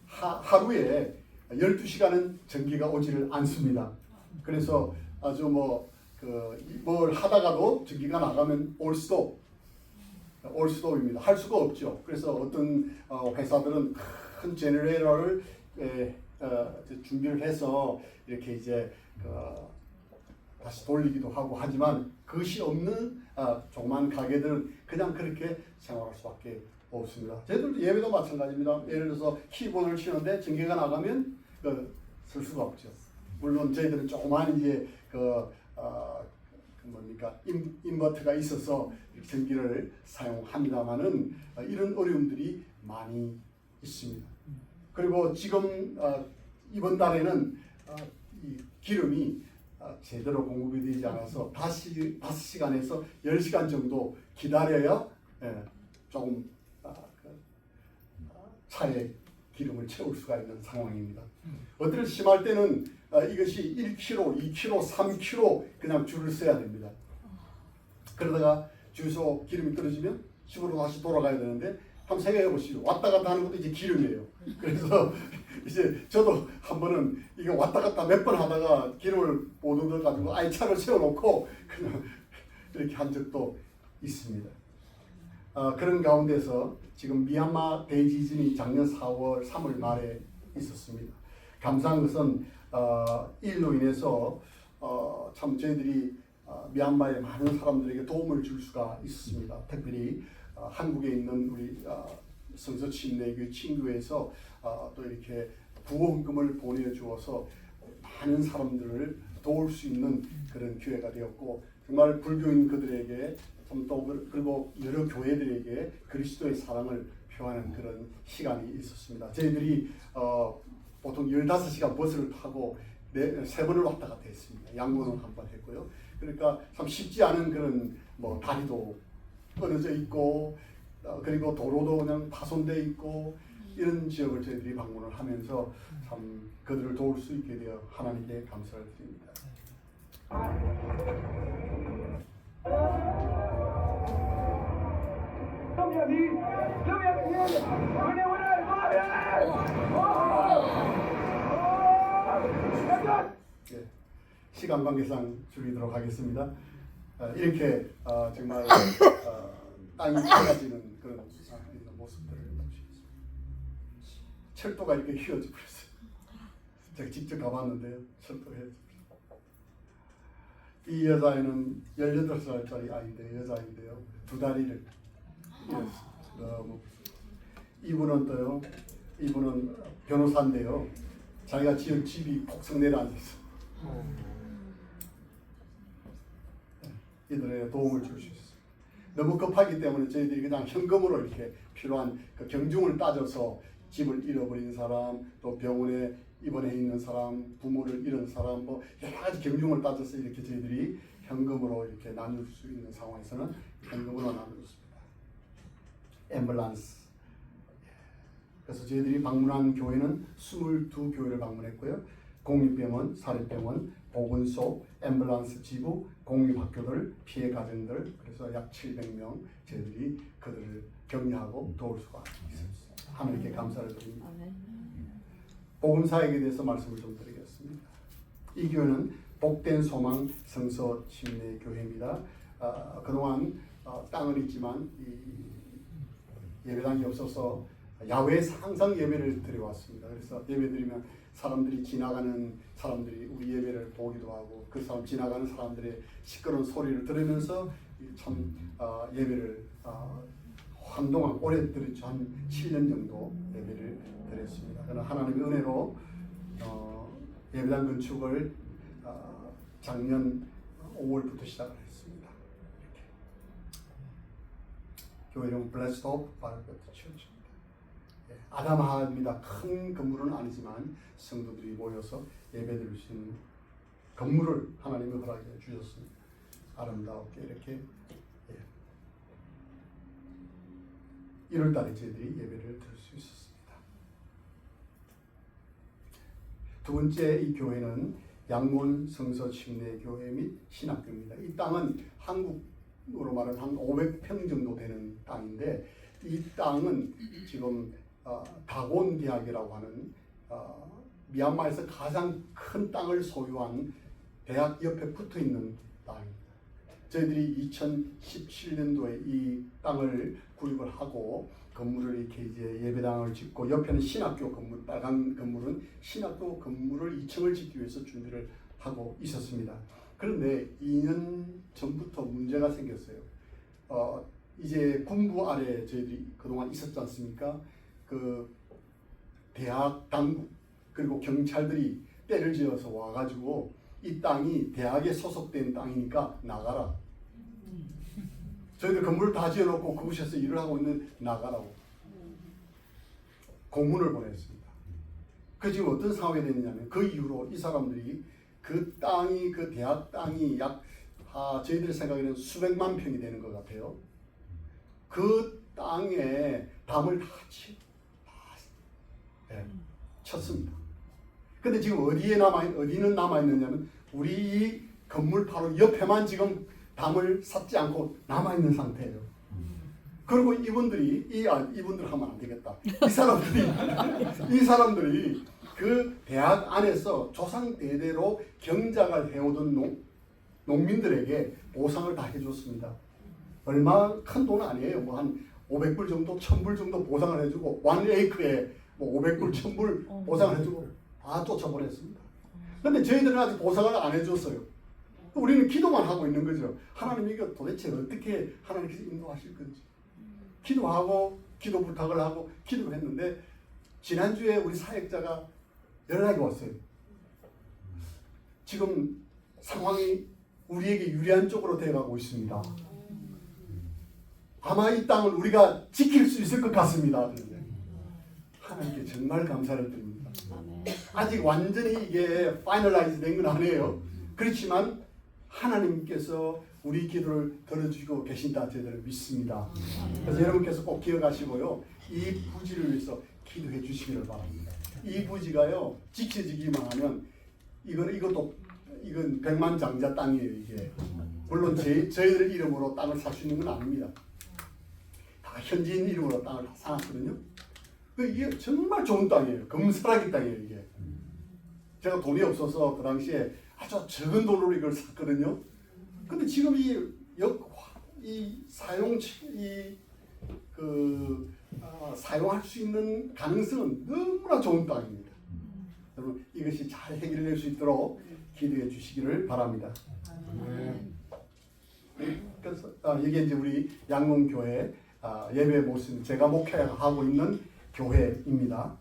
하루에 12시간은 전기가 오지를 않습니다. 그래서 아주 뭘 하다가도 전기가 나가면 올스톱입니다. 할 수가 없죠. 그래서 어떤 회사들은 큰 제너레이터를 준비를 해서 이렇게 이제 다시 돌리기도 하고 하지만 그것이 없는 조그만 가게들은 그냥 그렇게 생활할 수밖에 없습니다. 저희들도 예배도 마찬가지입니다. 예를 들어서 키보드를 치는데 전기가 나가면 쓸 수가 없죠. 물론 저희들은 조그만 이제 인버터가 있어서 전기를 사용합니다만은 이런 어려움들이 많이 있습니다. 그리고 지금 이번 달에는 이 기름이 제대로 공급이 되지 않아서 5시간에서 10시간 정도 기다려야 조금 차에 기름을 채울 수가 있는 상황입니다. 어떨 심할 때는 이것이 1km, 2km, 3km 그냥 줄을 서야 됩니다. 그러다가 주유소 기름이 떨어지면 집으로 다시 돌아가야 되는데 한번 생각해 보시죠. 왔다 갔다 하는 것도 이제 기름이에요. 그래서 이제 저도 한 번은 이게 왔다 갔다 몇 번 하다가 기름을 못 얻어가지고 아예 차를 세워놓고 그냥 이렇게 한 적도 있습니다. 그런 가운데서 지금 미얀마 대지진이 작년 4월, 3월 말에 있었습니다. 감사한 것은 일로 인해서 참 저희들이 미얀마의 많은 사람들에게 도움을 줄 수가 있었습니다. 특별히 한국에 있는 우리 성서침례교회 친구에서 또 이렇게 부원금을 보내주어서 많은 사람들을 도울 수 있는 그런 기회가 되었고 정말 불교인 그들에게 또 그리고 여러 교회들에게 그리스도의 사랑을 표하는 그런 시간이 있었습니다. 저희들이 보통 15시간 버스를 타고 3번을 왔다 갔다 했습니다. 양곤은 한 번 했고요. 그러니까 참 쉽지 않은 그런 다리도 끊어져 있고 그리고 도로도 그냥 파손돼 있고 이런 지역을 저희들이 방문을 하면서 참 그들을 도울 수 있게 되어 하나님께 감사를 드립니다. 시간 관계상 줄이도록 하겠습니다. 이렇게 정말 땅이 휘어지는 그런 모습들을 보시겠습니다. 철도가 이렇게 휘어져 버렸어요. 제가 직접 가봤는데요. 철도가 휘어져 버렸어요. 이 여자애는 18살짜리 아이인데 여자인데요. 2다리를 너무 이분은 또요. 이분은 변호사인데요. 자기가 지은 집이 폭삭 내려앉았어요. 이들에게 도움을 줄 수 있어요. 너무 급하기 때문에 저희들이 그냥 현금으로 이렇게 필요한 그 경중을 따져서 집을 잃어버린 사람, 또 병원에 입원해 있는 사람, 부모를 잃은 사람, 여러 가지 경중을 따져서 이렇게 저희들이 현금으로 이렇게 나눌 수 있는 상황에서는 현금으로 나누었습니다. 앰뷸런스. 그래서 저희들이 방문한 교회는 22교회를 방문했고요. 공립병원, 사립병원, 보건소, 앰뷸런스 지부, 공립학교들, 피해 가정들, 그래서 약 700명 저희들이 그들을 격려하고 도울 수가 있었습니다. 하나님께 감사를 드립니다. 아멘. 복음사역에 대해서 말씀을 좀 드리겠습니다. 이 교회는 복된 소망 성서 침례 교회입니다. 그동안 땅은 있지만 이 예배당이 없어서 야외에서 항상 예배를 드려왔습니다. 그래서 예배 드리면 사람들이 지나가는 사람들이 우리 예배를 보기도 하고 그 사람 지나가는 사람들의 시끄러운 소리를 들으면서 참 예배를 한동안 오래 드렸죠. 한 7년 정도 예배를 드렸습니다. 그러나 하나님의 은혜로 예배당 건축을 작년 5월부터 시작을 했습니다. 이렇게. 교회 이름 Blessed Hope Bible Church입니다. 아담하입니다. 큰 건물은 아니지만 성도들이 모여서 예배드릴 수 있는 건물을 하나님이 허락해 주셨습니다. 아름답게 이렇게 1월 달에 저희들이 예배를 드릴 수 있었습니다. 두 번째 이 교회는 양몬 성서 침례 교회 및 신학교입니다. 이 땅은 한국으로 말하면 한 500평 정도 되는 땅인데 이 땅은 지금 다곤 대학이라고 하는 미얀마에서 가장 큰 땅을 소유한 대학 옆에 붙어 있는 땅입니다. 저희들이 2017년도에 이 땅을 구입을 하고 건물을 이렇게 이제 예배당을 짓고 옆에는 신학교 건물, 빨간 건물은 신학교 건물을 2층을 짓기 위해서 준비를 하고 있었습니다. 그런데 2년 전부터 문제가 생겼어요. 이제 군부 아래 저희들이 그동안 있었지 않습니까? 그 대학 당국 그리고 경찰들이 때를 지어서 와가지고 이 땅이 대학에 소속된 땅이니까 나가라. 저희들 건물을 다 지어놓고 그곳에서 일을 하고 있는 나가라고 공문을 보냈습니다. 그 지금 어떤 상황이 됐냐면 그 이후로 이 사람들이 그 땅이 그 대학 땅이 약 저희들 생각에는 수백만 평이 되는 것 같아요. 그 땅에 담을 다 쳤습니다. 근데 지금 어디는 남아있느냐면 우리 이 건물 바로 옆에만 지금 담을 샀지 않고 남아있는 상태예요. 그리고 이분들이 이분들 하면 안 되겠다. 이 사람들이 그 대학 안에서 조상 대대로 경작을 해오던 농민들에게 보상을 다 해줬습니다. 얼마 큰 돈 아니에요. 뭐 한 500불 정도, 1000불 정도 보상을 해주고 1에이크에 뭐 500불, 1000불 보상을 해주고 다 쫓아보냈습니다. 근데 저희들은 아직 보상을 안 해줬어요. 우리는 기도만 하고 있는 거죠. 하나님 이거 도대체 어떻게 하나님께서 인도하실 건지. 기도하고 기도 부탁을 하고 기도를 했는데 지난주에 우리 사역자가 연락이 왔어요. 지금 상황이 우리에게 유리한 쪽으로 되어가고 있습니다. 아마 이 땅을 우리가 지킬 수 있을 것 같습니다. 하나님께 정말 감사를 드립니다. 아직 완전히 이게 파이널라이즈 된 건 아니에요. 그렇지만 하나님께서 우리 기도를 들어주시고 계신다 저희들은 믿습니다. 그래서 여러분께서 꼭 기억하시고요. 이 부지를 위해서 기도해 주시기를 바랍니다. 이 부지가요 지켜지기만 하면 이건 백만장자 땅이에요. 이게 물론 저희들 이름으로 땅을 살 수 있는 건 아닙니다. 다 현지인 이름으로 땅을 다 사놨거든요. 이게 정말 좋은 땅이에요. 금사라기 땅이에요. 이게 제가 돈이 없어서 그 당시에 아주 적은 돈으로 이걸 샀거든요. 근데 지금 사용할 수 있는 가능성은 너무나 좋은 땅입니다. 여러분 이것이 잘 해결될 수 있도록 기도해 주시기를 바랍니다. 그래서 이게 이제 우리 양몬교회 예배 모습 제가 목회하고 있는 교회입니다.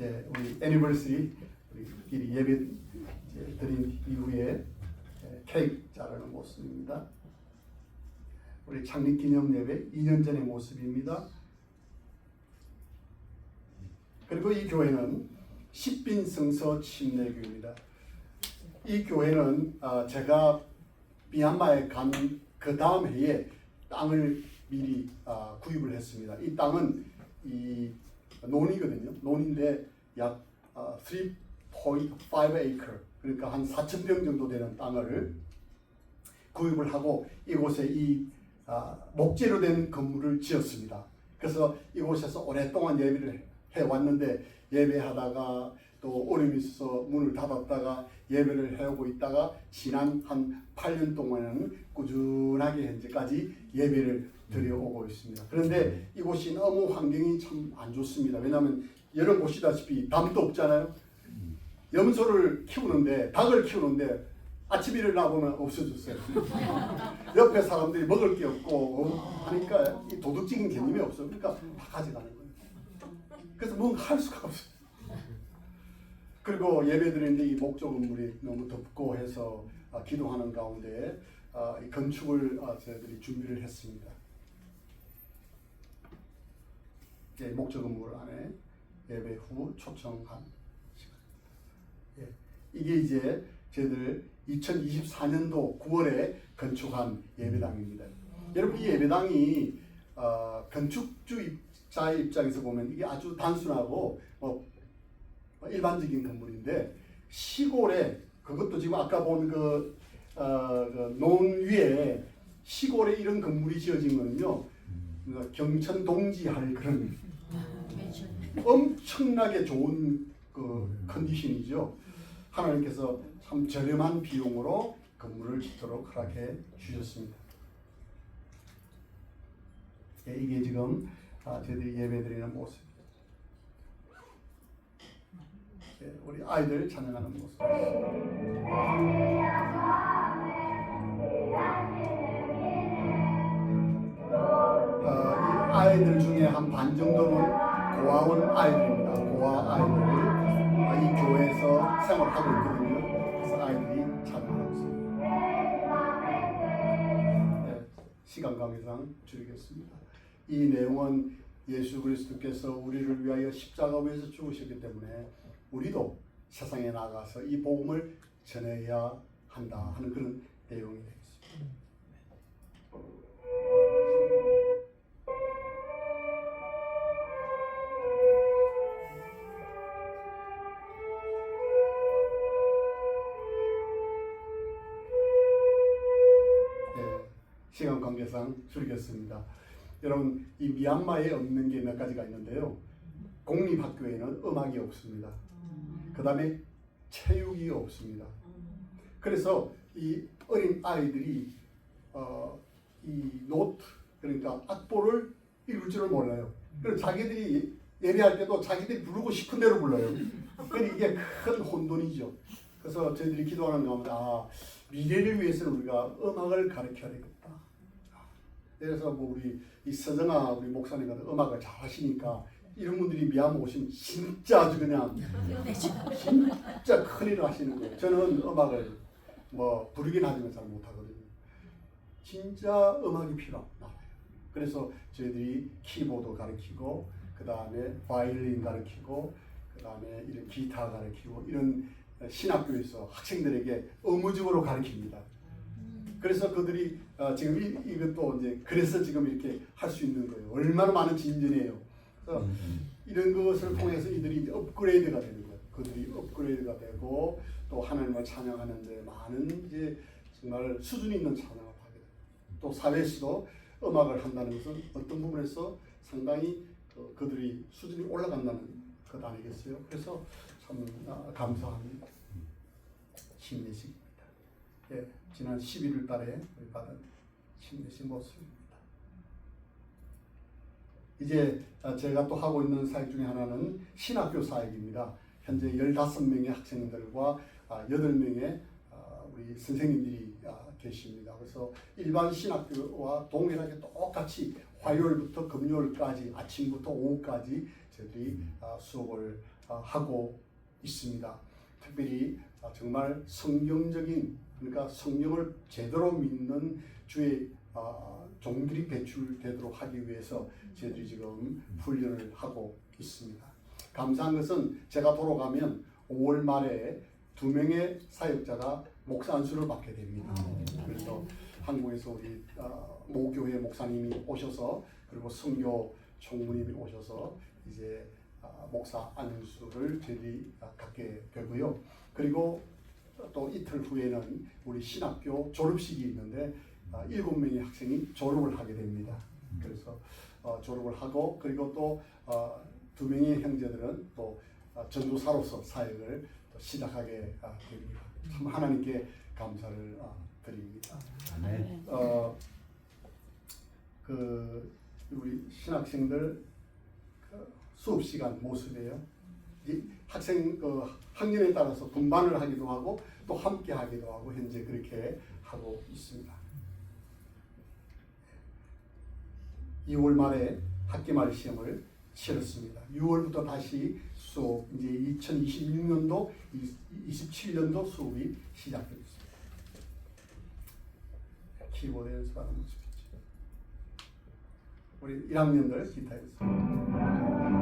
예, 우리 애니버서리 우리끼리 예배 드린 이후에 케이크 자르는 모습입니다. 우리 창립 기념 예배 2년 전의 모습입니다. 그리고 이 교회는 십빈 성서 침례교입니다. 이 교회는 제가 미얀마에 간 그 다음 해에 땅을 미리 구입을 했습니다. 이 땅은 이 논이거든요. 논인데 약 3.5 acre, 그러니까 한 4,000평 정도 되는 땅을 구입을 하고 이곳에 이 목재로 된 건물을 지었습니다. 그래서 이곳에서 오랫동안 예배를 해왔는데 예배하다가 또 어려움이 있어서 문을 닫았다가 예배를 해오고 있다가 지난 한 8년 동안은 꾸준하게 현재까지 예배를 드려오고 있습니다. 그런데 이곳이 너무 환경이 참 안 좋습니다. 왜냐하면 여러분 보시다시피 담도 없잖아요. 염소를 키우는데, 닭을 키우는데 아침 일어나 보면 없어졌어요. 옆에 사람들이 먹을 게 없고 하니까 이 도덕적인 개념이 없어. 그러니까 다 가져가는 거예요. 그래서 뭔가 할 수가 없어요. 그리고 예배드리는데 이 목조 건물이 너무 덥고 해서 기도하는 가운데 이 건축을 저희들이 준비를 했습니다. 예, 목조 건물 안에 예배 후 초청한 시간입니다. 예, 이게 이제 저희들 2024년도 9월에 건축한 예배당입니다. 여러분 이 예배당이 건축주자의 입장에서 보면 이게 아주 단순하고 일반적인 건물인데 시골에 그것도 지금 아까 본 그 논 위에 시골에 이런 건물이 지어진 거는요 경천 동지할 그런 엄청나게 좋은 그 컨디션이죠. 하나님께서 참 저렴한 비용으로 건물을 짓도록 허락해 주셨습니다. 예, 이게 지금 저희들이 예배드리는 모습. 우리 아이들 찬양하는 모습. 이 아이들 중에 한 반 정도는 고아원 아이들입니다. 고아 아이들 이 교회에서 생활하고 있거든요. 그래서 아이들이 찬양하고 있습니다. 네, 시간 관계상 줄이겠습니다. 이 내용은 예수 그리스도께서 우리를 위하여 십자가 위에서 죽으셨기 때문에 우리도 세상에 나가서 이 복음을 전해야 한다 하는 그런 내용이 되겠습니다. 네, 시간 관계상 줄이겠습니다. 여러분 이 미얀마에 없는 게 몇 가지가 있는데요. 공립학교에는 음악이 없습니다. 그 다음에 체육이 없습니다. 그래서 이 어린 아이들이 이 노트, 그러니까 악보를 읽을 줄을 몰라요. 그래서 자기들이 예배할 때도 자기들이 부르고 싶은 대로 불러요. 그러니까 이게 큰 혼돈이죠. 그래서 저희들이 기도하는 가운데 미래를 위해서는 우리가 음악을 가르쳐야 되겠다. 그래서 뭐 우리 이 서정아 우리 목사님 같은 음악을 잘 하시니까 이런 분들이 미얀마 오시면 진짜 아주 그냥 진짜 큰일을 하시는 거예요. 저는 음악을 뭐 부르긴 하지만 잘 못하거든요. 진짜 음악이 필요한 나라예요. 그래서 저희들이 키보드 가르치고 그 다음에 바이올린 가르치고 그 다음에 이런 기타 가르치고 이런 신학교에서 학생들에게 의무적으로 가르칩니다. 그래서 그들이 지금 이것도 이제 그래서 지금 이렇게 할 수 있는 거예요. 얼마나 많은 진전이에요. 그래서 이런 것을 통해서 이들이 이제 업그레이드가 되는 거예요. 그들이 업그레이드가 되고 또 하나님을 찬양하는데 많은 이제 정말 수준 있는 찬양을 하게 돼요. 또 사회에서도 음악을 한다는 것은 어떤 부분에서 상당히 그들이 수준이 올라간다는 것 아니겠어요? 그래서 참 감사한 힘내식입니다. 예, 지난 11월 달에 받은 힘내식 모습입니다. 이제 제가 또 하고 있는 사역 중에 하나는 신학교 사역입니다. 현재 15명의 학생들과 8명의 우리 선생님들이 계십니다. 그래서 일반 신학교와 동일하게 똑같이 화요일부터 금요일까지 아침부터 오후까지 저희들이 수업을 하고 있습니다. 특별히 정말 성경적인, 그러니까 성경을 제대로 믿는 주의 종들이 배출되도록 하기 위해서 저희들이 지금 훈련을 하고 있습니다. 감사한 것은 제가 돌아가면 5월 말에 2명의 사역자가 목사 안수를 받게 됩니다. 그래서 한국에서 우리 모교회 목사님이 오셔서 그리고 선교 총무님이 오셔서 이제 목사 안수를 저희들이 갖게 되고요. 그리고 또 이틀 후에는 우리 신학교 졸업식이 있는데 7명의 학생이 졸업을 하게 됩니다. 그래서 졸업을 하고 그리고 또 2명의 형제들은 또 전도사로서 사역을 또 시작하게 됩니다. 참 하나님께 감사를 드립니다. 아멘. 그 우리 신학생들 수업 시간 모습이에요. 이 학생 학년에 따라서 분반을 하기도 하고 또 함께 하기도 하고 현재 그렇게 하고 있습니다. 2월 말에 학기말 시험을 치렀습니다. 6월부터 다시 수업 이제 2026년도 27년도 수업이 시작되었습니다. 키보드 연습하는 모습이죠. 우리 1학년들 기타 연습.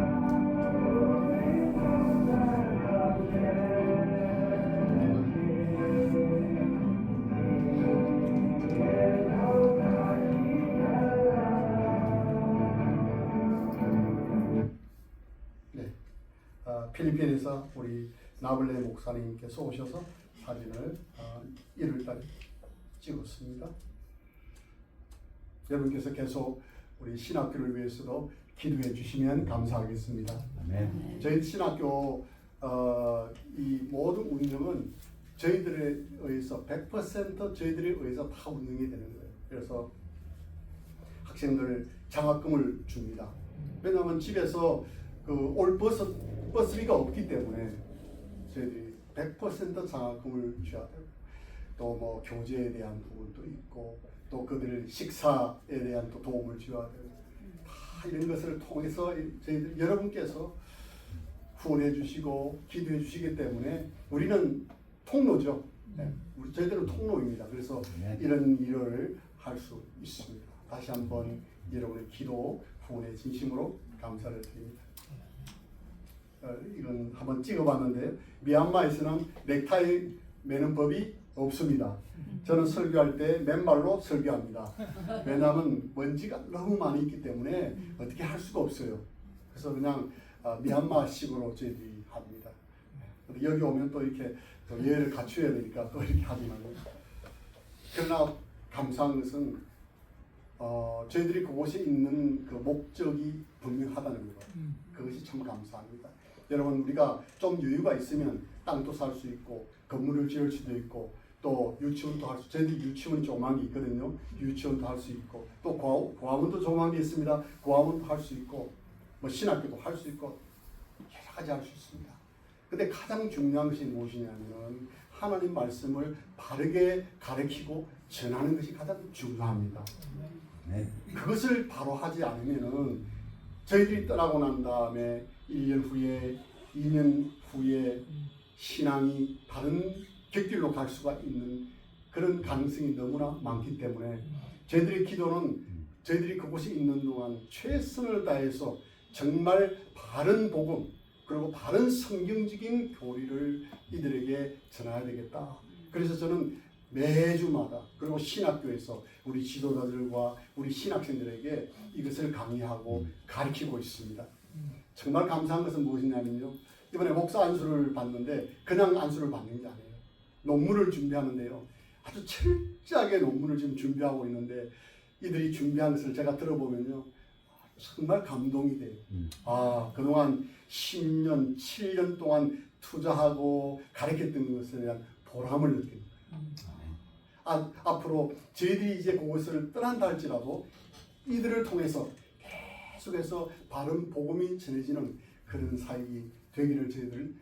네, 필리핀에서 우리 나블레 목사님께서 오셔서 사진을 1월달에 찍었습니다. 여러분께서 계속 우리 신학교를 위해서도 기도해 주시면 감사하겠습니다. 아멘. 저희 신학교 이 모든 운영은 저희들에 의해서 100% 저희들에 의해서 다 운영이 되는 거예요. 그래서 학생들 장학금을 줍니다. 왜냐하면 집에서 올 버스비가 없기 때문에 저희들이 100% 장학금을 줘야 되고 또 뭐 교재에 대한 부분도 있고 또 그들 식사에 대한 또 도움을 줘야 되고 다 이런 것을 통해서 저희들 여러분께서 후원해 주시고 기도해 주시기 때문에 우리는 통로죠. 네. 저희들은 통로입니다. 그래서 이런 일을 할 수 있습니다. 다시 한번 여러분의 기도 후원에 진심으로 감사를 드립니다. 이건 한번 찍어봤는데 미얀마에서는 넥타이 매는 법이 없습니다. 저는 설교할 때 맨발로 설교합니다. 왜냐하면 먼지가 너무 많이 있기 때문에 어떻게 할 수가 없어요. 그래서 그냥 미얀마식으로 저희들이 합니다. 근데 여기 오면 또 이렇게 또 예를 갖춰야 되니까 또 이렇게 하지만 그러나 감사한 것은 저희들이 그곳에 있는 그 목적이 분명하다는 것. 그것이 참 감사합니다. 여러분 우리가 좀 여유가 있으면 땅도 살 수 있고 건물을 지을 수도 있고 또 유치원도 할 수, 저희들이 유치원이 조그만 게 있거든요. 유치원도 할 수 있고 또 고아원도 조그만 게 있습니다. 고아원도 할 수 있고 뭐 신학교도 할 수 있고 여러 가지 할 수 있습니다. 근데 가장 중요한 것이 무엇이냐면 하나님 말씀을 바르게 가르치고 전하는 것이 가장 중요합니다. 네. 그것을 바로 하지 않으면은 저희들이 떠나고 난 다음에 1년 후에 2년 후에 신앙이 다른 곁길로 갈 수가 있는 그런 가능성이 너무나 많기 때문에 저희들의 기도는 저희들이 그곳에 있는 동안 최선을 다해서 정말 바른 복음 그리고 바른 성경적인 교리를 이들에게 전해야 되겠다. 그래서 저는 매주마다 그리고 신학교에서 우리 지도자들과 우리 신학생들에게 이것을 강의하고 가르치고 있습니다. 정말 감사한 것은 무엇이냐면요. 이번에 목사 안수를 받는데 그냥 안수를 받는 게 아니에요. 논문을 준비하는데요. 아주 철저하게 논문을 지금 준비하고 있는데 이들이 준비한 것을 제가 들어보면요. 정말 감동이 돼요. 그동안 10년, 7년 동안 투자하고 가르쳤던 것에 대한 보람을 느낍니다. 앞으로 저희들이 이제 그곳을 떠난다 할지라도 이들을 통해서 계속해서 바른 복음이 전해지는 그런 사역이 되기를 저희들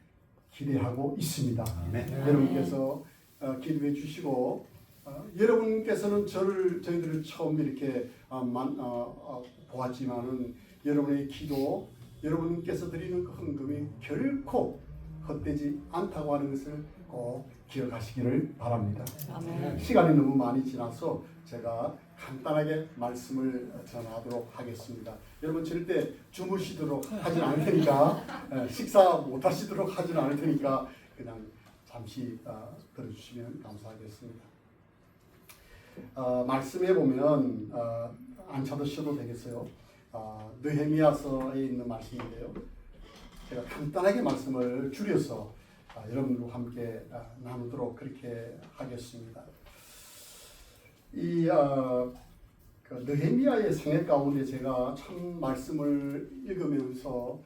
기대하고 있습니다. 여러분께서 기도해 주시고 여러분께서는 저희들을 처음 이렇게 보았지만은 여러분의 기도, 여러분께서 드리는 그 헌금이 결코 헛되지 않다고 하는 것을 꼭 기억하시기를 바랍니다. 아멘. 시간이 너무 많이 지나서 제가 간단하게 말씀을 전하도록 하겠습니다. 여러분 절대 주무시도록 하진 않을 테니까 식사 못 하시도록 하진 않을 테니까 그냥 잠시 들어주시면 감사하겠습니다. 말씀해 보면 안 찾으셔도 되겠어요. 느헤미야서에 있는 말씀인데요. 제가 간단하게 말씀을 줄여서 여러분들과 함께 나누도록 그렇게 하겠습니다. 그 느헤미야의 생애 가운데 제가 참 말씀을 읽으면서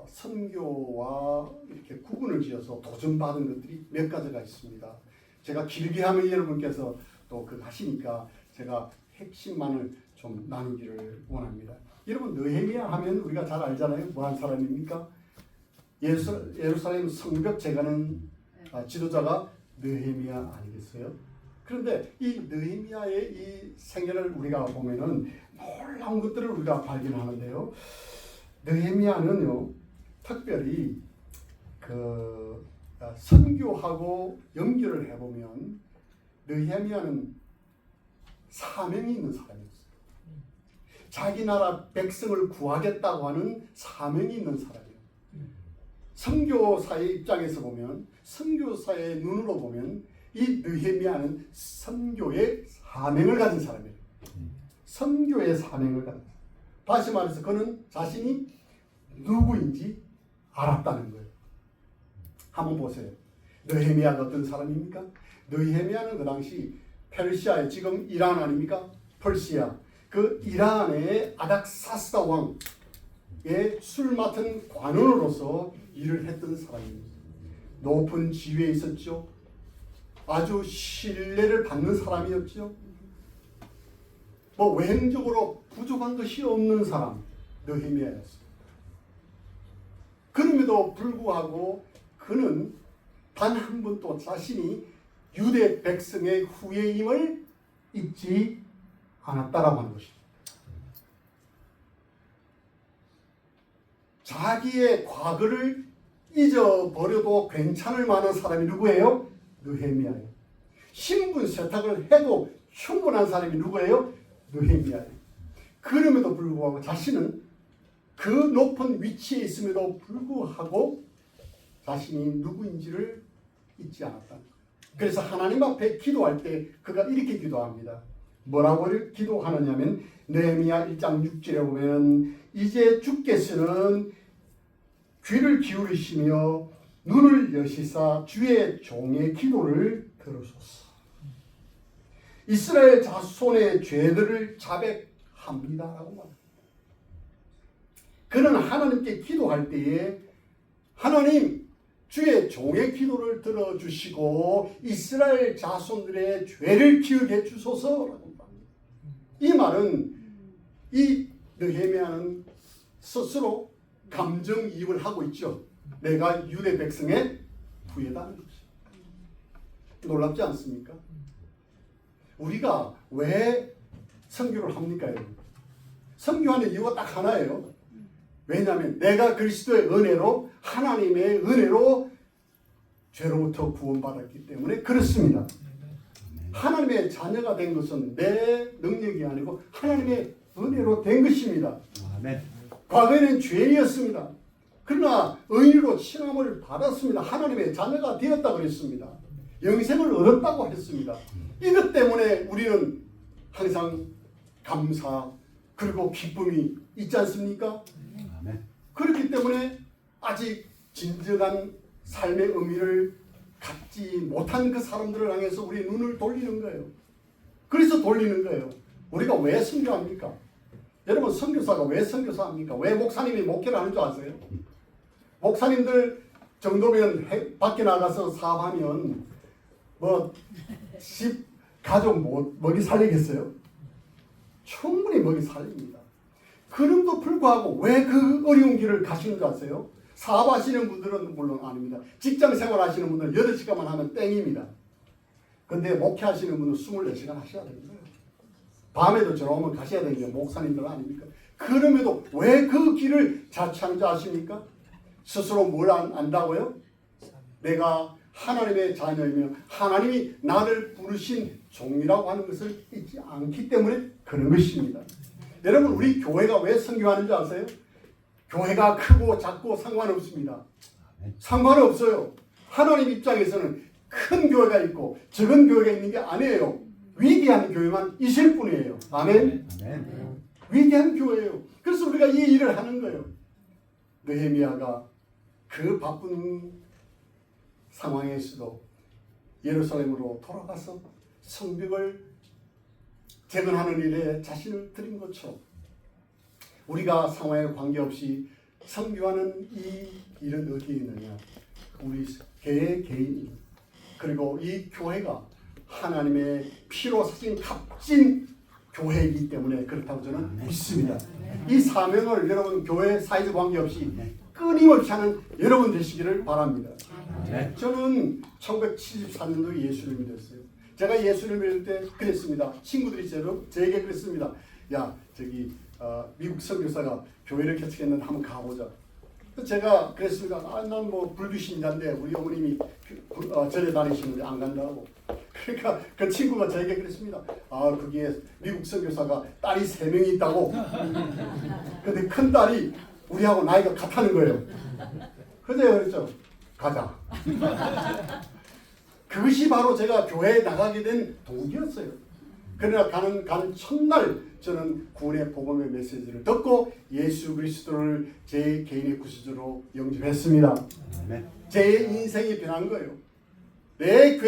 선교와 이렇게 구분을 지어서 도전받은 것들이 몇 가지가 있습니다. 제가 길게 하면 여러분께서 또 그거 하시니까 제가 핵심만을 좀 나누기를 원합니다. 여러분 느헤미야 하면 우리가 잘 알잖아요. 뭐한 사람입니까? 예루살렘 성벽 재가는 지도자가 느헤미야 아니겠어요? 그런데 이 느헤미야의 이 생애를 우리가 보면은 놀라운 것들을 우리가 발견하는데요. 느헤미야는요, 특별히 그 선교하고 연결을 해보면 느헤미야는 사명이 있는 사람이었어요. 자기 나라 백성을 구하겠다고 하는 사명이 있는 사람이에요. 선교사의 입장에서 보면, 선교사의 눈으로 보면 이 느헤미야는 선교의 사명을 가진 사람이에요. 선교의 사명을 가진 사람. 다시 말해서 그는 자신이 누구인지 알았다는 거예요. 한번 보세요. 느헤미야가 어떤 사람입니까? 느헤미야는 그 당시 페르시아의 지금 이란 아닙니까? 퍼시아. 그 이란의 아닥사스다 왕의 술 맡은 관원으로서 일을 했던 사람입니다. 높은 지위에 있었죠. 아주 신뢰를 받는 사람이었죠. 뭐 외형적으로 부족한 것이 없는 사람, 느헤미야였습니다. 그럼에도 불구하고 그는 단 한 번도 자신이 유대 백성의 후예임을 잊지 않았다라고 하는 것입니다. 자기의 과거를 잊어버려도 괜찮을 만한 사람이 누구예요? 느헤미야예요. 신분 세탁을 해도 충분한 사람이 누구예요? 느헤미야예요. 그럼에도 불구하고 자신은 그 높은 위치에 있음에도 불구하고 자신이 누구인지를 잊지 않았다. 그래서 하나님 앞에 기도할 때 그가 이렇게 기도합니다. 뭐라고 기도하느냐면 느헤미야 1장 6절에 보면 이제 주께서는 귀를 기울이시며 눈을 여시사 주의 종의 기도를 들으소서. 이스라엘 자손의 죄들을 자백합니다라고 말합니다. 그는 하나님께 기도할 때에 하나님 주의 종의 기도를 들어주시고 이스라엘 자손들의 죄를 기억해 주소서라고 말합니다. 이 말은 이 느헤미야는 스스로 감정이입을 하고 있죠. 내가 유대 백성의 후예다는 것이죠. 놀랍지 않습니까? 우리가 왜 선교를 합니까, 여러분? 선교하는 이유가 딱 하나예요. 왜냐하면 내가 그리스도의 은혜로, 하나님의 은혜로 죄로부터 구원받았기 때문에 그렇습니다. 하나님의 자녀가 된 것은 내 능력이 아니고 하나님의 은혜로 된 것입니다. 아멘. 과거에는 죄인이었습니다. 그러나 의인으로 칭함을 받았습니다. 하나님의 자녀가 되었다고 그랬습니다. 영생을 얻었다고 했습니다. 이것 때문에 우리는 항상 감사 그리고 기쁨이 있지 않습니까? 아멘. 그렇기 때문에 아직 진정한 삶의 의미를 갖지 못한 그 사람들을 향해서 우리 눈을 돌리는 거예요. 그래서 돌리는 거예요. 우리가 왜 선교합니까? 여러분 선교사가 왜 선교사합니까? 왜 목사님이 목회를 하는 줄 아세요? 목사님들 정도면 밖에 나가서 사업하면 뭐 집 가족 먹이 살리겠어요? 충분히 먹이 살립니다. 그럼에도 불구하고 왜 그 어려운 길을 가시는 줄 아세요? 사업하시는 분들은 물론 아닙니다. 직장 생활 하시는 분들은 8시간만 하면 땡입니다. 근데 목회하시는 분은 24시간 하셔야 됩니다. 밤에도 들어오면 가셔야 되는 게 목사님들 아닙니까? 그럼에도 왜 그 길을 자처하는지 아십니까? 스스로 뭘 안다고요? 내가 하나님의 자녀이며 하나님이 나를 부르신 종이라고 하는 것을 잊지 않기 때문에 그런 것입니다. 여러분 우리 교회가 왜 선교하는 줄 아세요? 교회가 크고 작고 상관없습니다. 상관없어요. 하나님 입장에서는 큰 교회가 있고 적은 교회가 있는 게 아니에요. 위대한 교회만 있을 뿐이에요. 아멘. 아멘. 위대한 교회예요. 그래서 우리가 이 일을 하는 거예요. 느헤미야가 그 바쁜 상황에서도 예루살렘으로 돌아가서 성벽을 재건하는 일에 자신을 드린 것처럼 우리가 상황에 관계없이 선교하는 이 일은 어디에 있느냐? 우리 개인이 그리고 이 교회가 하나님의 피로 사신 값진 교회이기 때문에 그렇다고 저는 믿습니다. 이 사명을 여러분 교회 사이즈 관계없이 끊임없이 하는 여러분 되시기를 바랍니다. 저는 1974년도에 예수를 믿었어요. 제가 예수를 믿을 때 그랬습니다. 친구들이 저에게 그랬습니다. 야, 저기 미국 선교사가 교회를 개척했는데 한번 가보자. 제가 그랬습니다. 난 뭐 불교신자인데 우리 어머님이 절에 다니시는데 안 간다고. 그러니까 그 친구가 저에게 그랬습니다. 거기에 미국 선교사가 딸이 3명이 있다고. 근데 큰 딸이 우리하고 나이가 같다는 거예요. 그래서 제가 그랬죠. 가자. 그것이 바로 제가 교회에 나가게 된 동기였어요. 그러나 가는 첫날 저는 구원의 복음의 메시지를 듣고 예수 그리스도를 제 개인의 구주로 영접했습니다. 제 인생이 변한 거예요. 내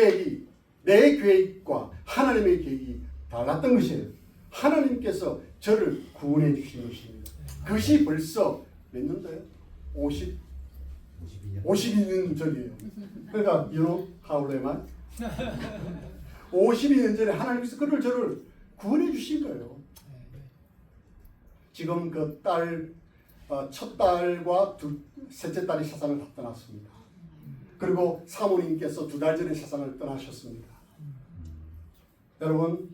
계획과 하나님의 계획이 달랐던 것이에요. 하나님께서 저를 구원해 주신 것입니다. 그것이 벌써 몇 년도예요? 52년 전이에요. 그러니까 you know how old am I? 52년 전에 하나님께서 저를 구원해 주신 거예요. 지금 그 첫 딸과 셋째 딸이 세상을 다 떠났습니다. 그리고 사모님께서 2달 전에 세상을 떠나셨습니다. 여러분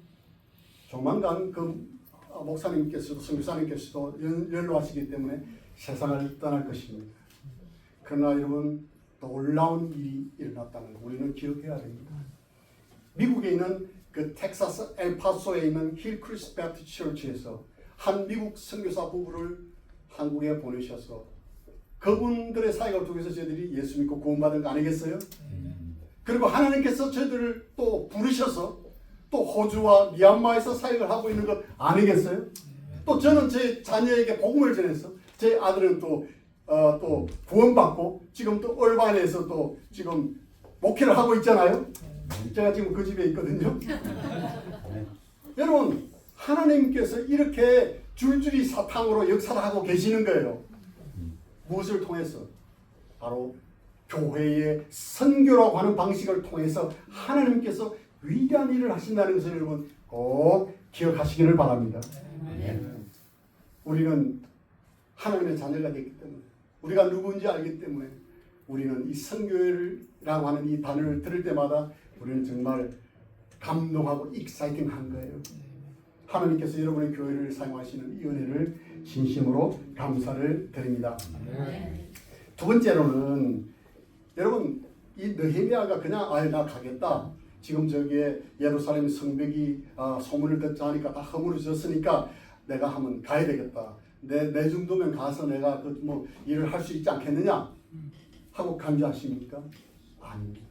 조만간 그 목사님께서도 선교사님께서도 연로하시기 때문에 세상을 떠날 것입니다. 그러나 여러분 놀라운 일이 일어났다는 거 우리는 기억해야 됩니다. 미국에 있는 그 텍사스 엘파소에 있는 힐크리스 배프티스트 처치에서 한 미국 선교사 부부를 한국에 보내셔서 그분들의 사역을 통해서 저희들이 예수 믿고 구원받은 거 아니겠어요? 그리고 하나님께서 저희들을 또 부르셔서 또 호주와 미얀마에서 사역을 하고 있는 것 아니겠어요? 또 저는 제 자녀에게 복음을 전해서 제 아들은 또 구원받고 지금 또 얼반에서 또 지금 목회를 하고 있잖아요. 제가 지금 그 집에 있거든요. 여러분 하나님께서 이렇게 줄줄이 사탕으로 역사를 하고 계시는 거예요. 무엇을 통해서? 바로 교회의 선교라고 하는 방식을 통해서 하나님께서 위대한 일을 하신다는 것을 여러분 꼭 기억하시기를 바랍니다. 우리는 하나님의 자녀가 됐기 때문에 우리가 누구인지 알기 때문에 우리는 이 선교라고 하는 이 단어를 들을 때마다 우리는 정말 감동하고 익사이팅한 거예요. 하나님께서 여러분의 교회를 사용하시는 이 은혜를 진심으로 감사를 드립니다. 두 번째로는 여러분 이 느헤미야가 그냥 나 가겠다. 지금 저기에 예루살렘 성벽이 소문을 듣자 하니까 다 허물어졌으니까 내가 한번 가야 되겠다. 내 정도면 가서 내가 뭐 일을 할 수 있지 않겠느냐 하고 간주하십니까? 아닙니다.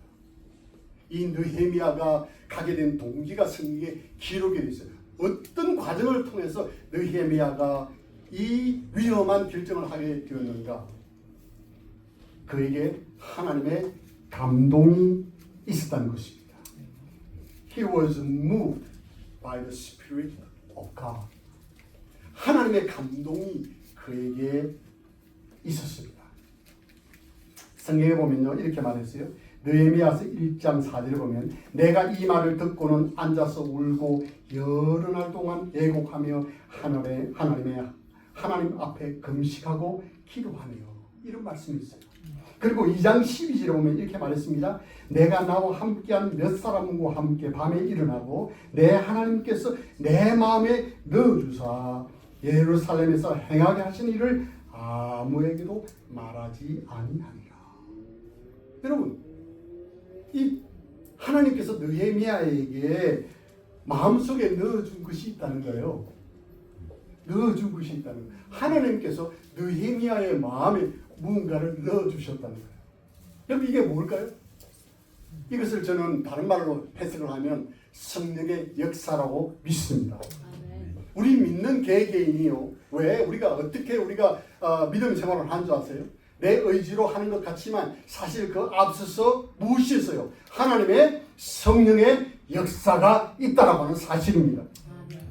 이 느헤미야가 가게 된 동기가 성경에 기록이 되어 있어요. 어떤 과정을 통해서 느헤미야가 이 위험한 결정을 하게 되었는가? 그에게 하나님의 감동이 있었다는 것입니다. He was moved by the Spirit of God. 하나님의 감동이 그에게 있었습니다. 성경에 보면요 이렇게 말했어요. 느헤미야서 1장 4절에 보면 내가 이 말을 듣고는 앉아서 울고 여러 날 동안 애곡하며 하나님 앞에 금식하고 기도하며 이런 말씀이 있어요. 그리고 2장 12절에 보면 이렇게 말했습니다. 내가 나와 함께한 몇 사람과 함께 밤에 일어나고 내 하나님께서 내 마음에 넣어주사 예루살렘에서 행하게 하신 일을 아무에게도 말하지 아니하니라. 여러분 이 하나님께서 느헤미야에게 마음속에 넣어준 것이 있다는 거예요. 넣어준 것이 있다는 거예요. 하나님께서 느헤미야의 마음에 무언가를 넣어주셨다는 거예요. 여러분 이게 뭘까요? 이것을 저는 다른 말로 해석을 하면 성령의 역사라고 믿습니다. 아멘. 우리 믿는 개개인이요. 왜 우리가 어떻게 우리가 믿음 생활을 하는 줄 아세요? 내 의지로 하는 것 같지만 사실 그 앞서서 무엇이 있어요? 하나님의 성령의 역사가 있다라고 하는 사실입니다.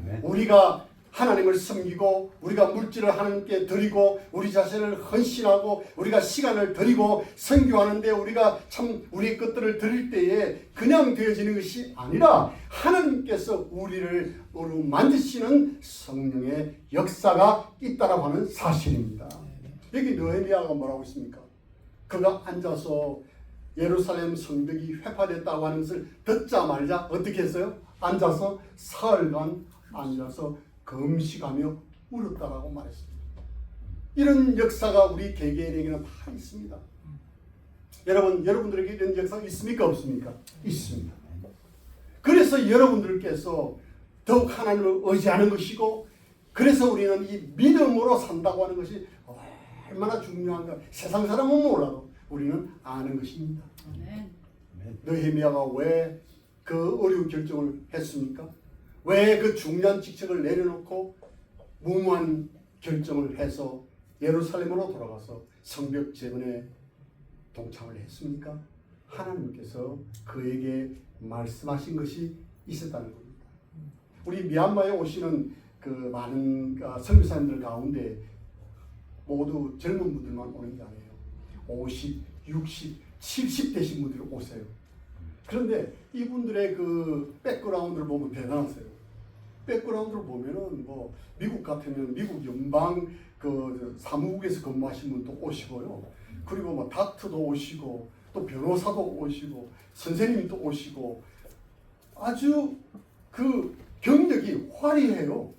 아멘. 우리가 하나님을 섬기고 우리가 물질을 하나님께 드리고 우리 자신을 헌신하고 우리가 시간을 드리고 선교하는데 우리가 참 우리의 것들을 드릴 때에 그냥 되어지는 것이 아니라 하나님께서 우리를 만드시는 성령의 역사가 있다라고 하는 사실입니다. 여기 느헤미야가 뭐라고 있습니까? 그가 앉아서 예루살렘 성벽이 회파됐다고 하는 것을 듣자마자 어떻게 했어요? 앉아서 사흘간 앉아서 금식하며 울었다라고 말했습니다. 이런 역사가 우리 개개인에게는 다 있습니다. 여러분들에게 이런 역사가 있습니까? 없습니까? 있습니다. 그래서 여러분들께서 더욱 하나님을 의지하는 것이고 그래서 우리는 이 믿음으로 산다고 하는 것이 얼마나 중요한가 세상 사람은 몰라도 우리는 아는 것입니다. 아멘. 느헤미야가 왜 그 어려운 결정을 했습니까? 왜 그 중요한 직책을 내려놓고 무모한 결정을 해서 예루살렘으로 돌아가서 성벽 재건에 동참을 했습니까? 하나님께서 그에게 말씀하신 것이 있었다는 겁니다. 우리 미얀마에 오시는 그 많은 선교사님들 가운데 모두 젊은 분들만 오는 게 아니에요. 50, 60, 70 되신 분들이 오세요. 그런데 이분들의 그 백그라운드를 보면 대단하세요. 백그라운드를 보면은 뭐 미국 같으면 미국 연방 그 사무국에서 근무하신 분도 오시고요. 그리고 뭐 닥터도 오시고 또 변호사도 오시고 선생님도 오시고 아주 그 경력이 화려해요.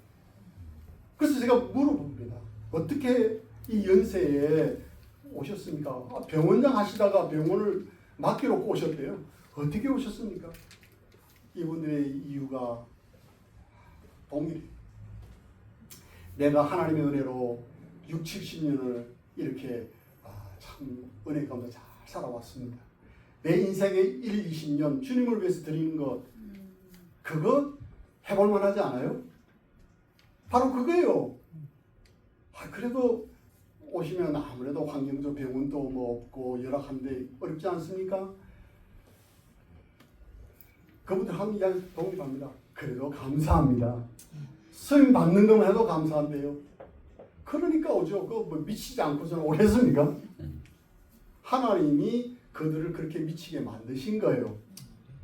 그래서 제가 물어봅니다. 어떻게 이 연세에 오셨습니까? 병원장 하시다가 병원을 맡기러 오셨대요. 어떻게 오셨습니까? 이분들의 이유가 동일해요. 내가 하나님의 은혜로 6, 70년을 이렇게 참 은혜 가운데 잘 살아왔습니다. 내 인생의 1, 20년 주님을 위해서 드리는 것 그거 해볼 만하지 않아요? 바로 그거예요. 그래도 오시면 아무래도 환경도 병원도 뭐 없고 열악한데 어렵지 않습니까? 그분들 하는 이야기 동의합니다. 그래도 감사합니다. 수임 받는 것만 해도 감사한데요. 그러니까 오죠. 그뭐 미치지 않고서는 오랬습니까? 하나님이 그들을 그렇게 미치게 만드신 거예요.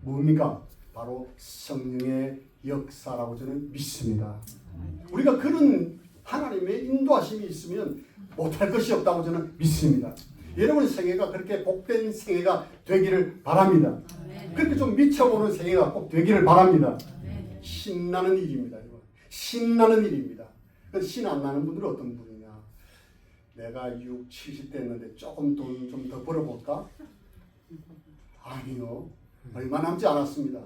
뭡니까? 바로 성령의 역사라고 저는 믿습니다. 우리가 그런 하나님의 인도하심이 있으면 못할 것이 없다고 저는 믿습니다. 여러분의 생애가 그렇게 복된 생애가 되기를 바랍니다. 그렇게 좀 미쳐보는 생애가 꼭 되기를 바랍니다. 신나는 일입니다. 신나는 일입니다. 신 안 나는 분들은 어떤 분이냐? 내가 6, 70대 했는데 조금 돈 좀 더 벌어볼까? 아니요. 얼마 남지 않았습니다.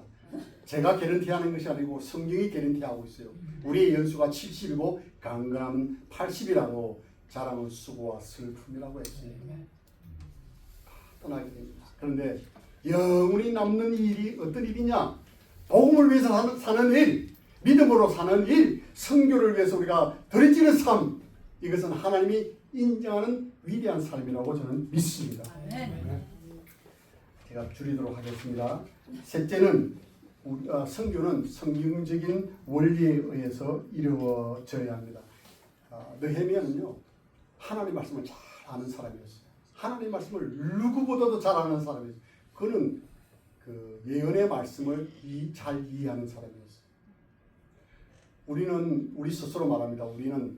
제가 개런티하는 것이 아니고 성경이 개런티하고 있어요. 우리의 연수가 70이고 강건함은 80이라고 자랑은 수고와 슬픔이라고 했어요. 떠나게 됩니다. 그런데 영원히 남는 일이 어떤 일이냐? 복음을 위해서 사는 일, 믿음으로 사는 일, 선교를 위해서 우리가 들여지는 삶, 이것은 하나님이 인정하는 위대한 삶이라고 저는 믿습니다. 제가 줄이도록 하겠습니다. 셋째는 선교는 성경적인 원리에 의해서 이루어져야 합니다. 느헤미야는요, 하나님 말씀을 잘 아는 사람이었어요. 하나님 말씀을 누구보다도 잘 아는 사람이었어요. 그는 그 예언의 말씀을 잘 이해하는 사람이었어요. 우리 스스로 말합니다. 우리는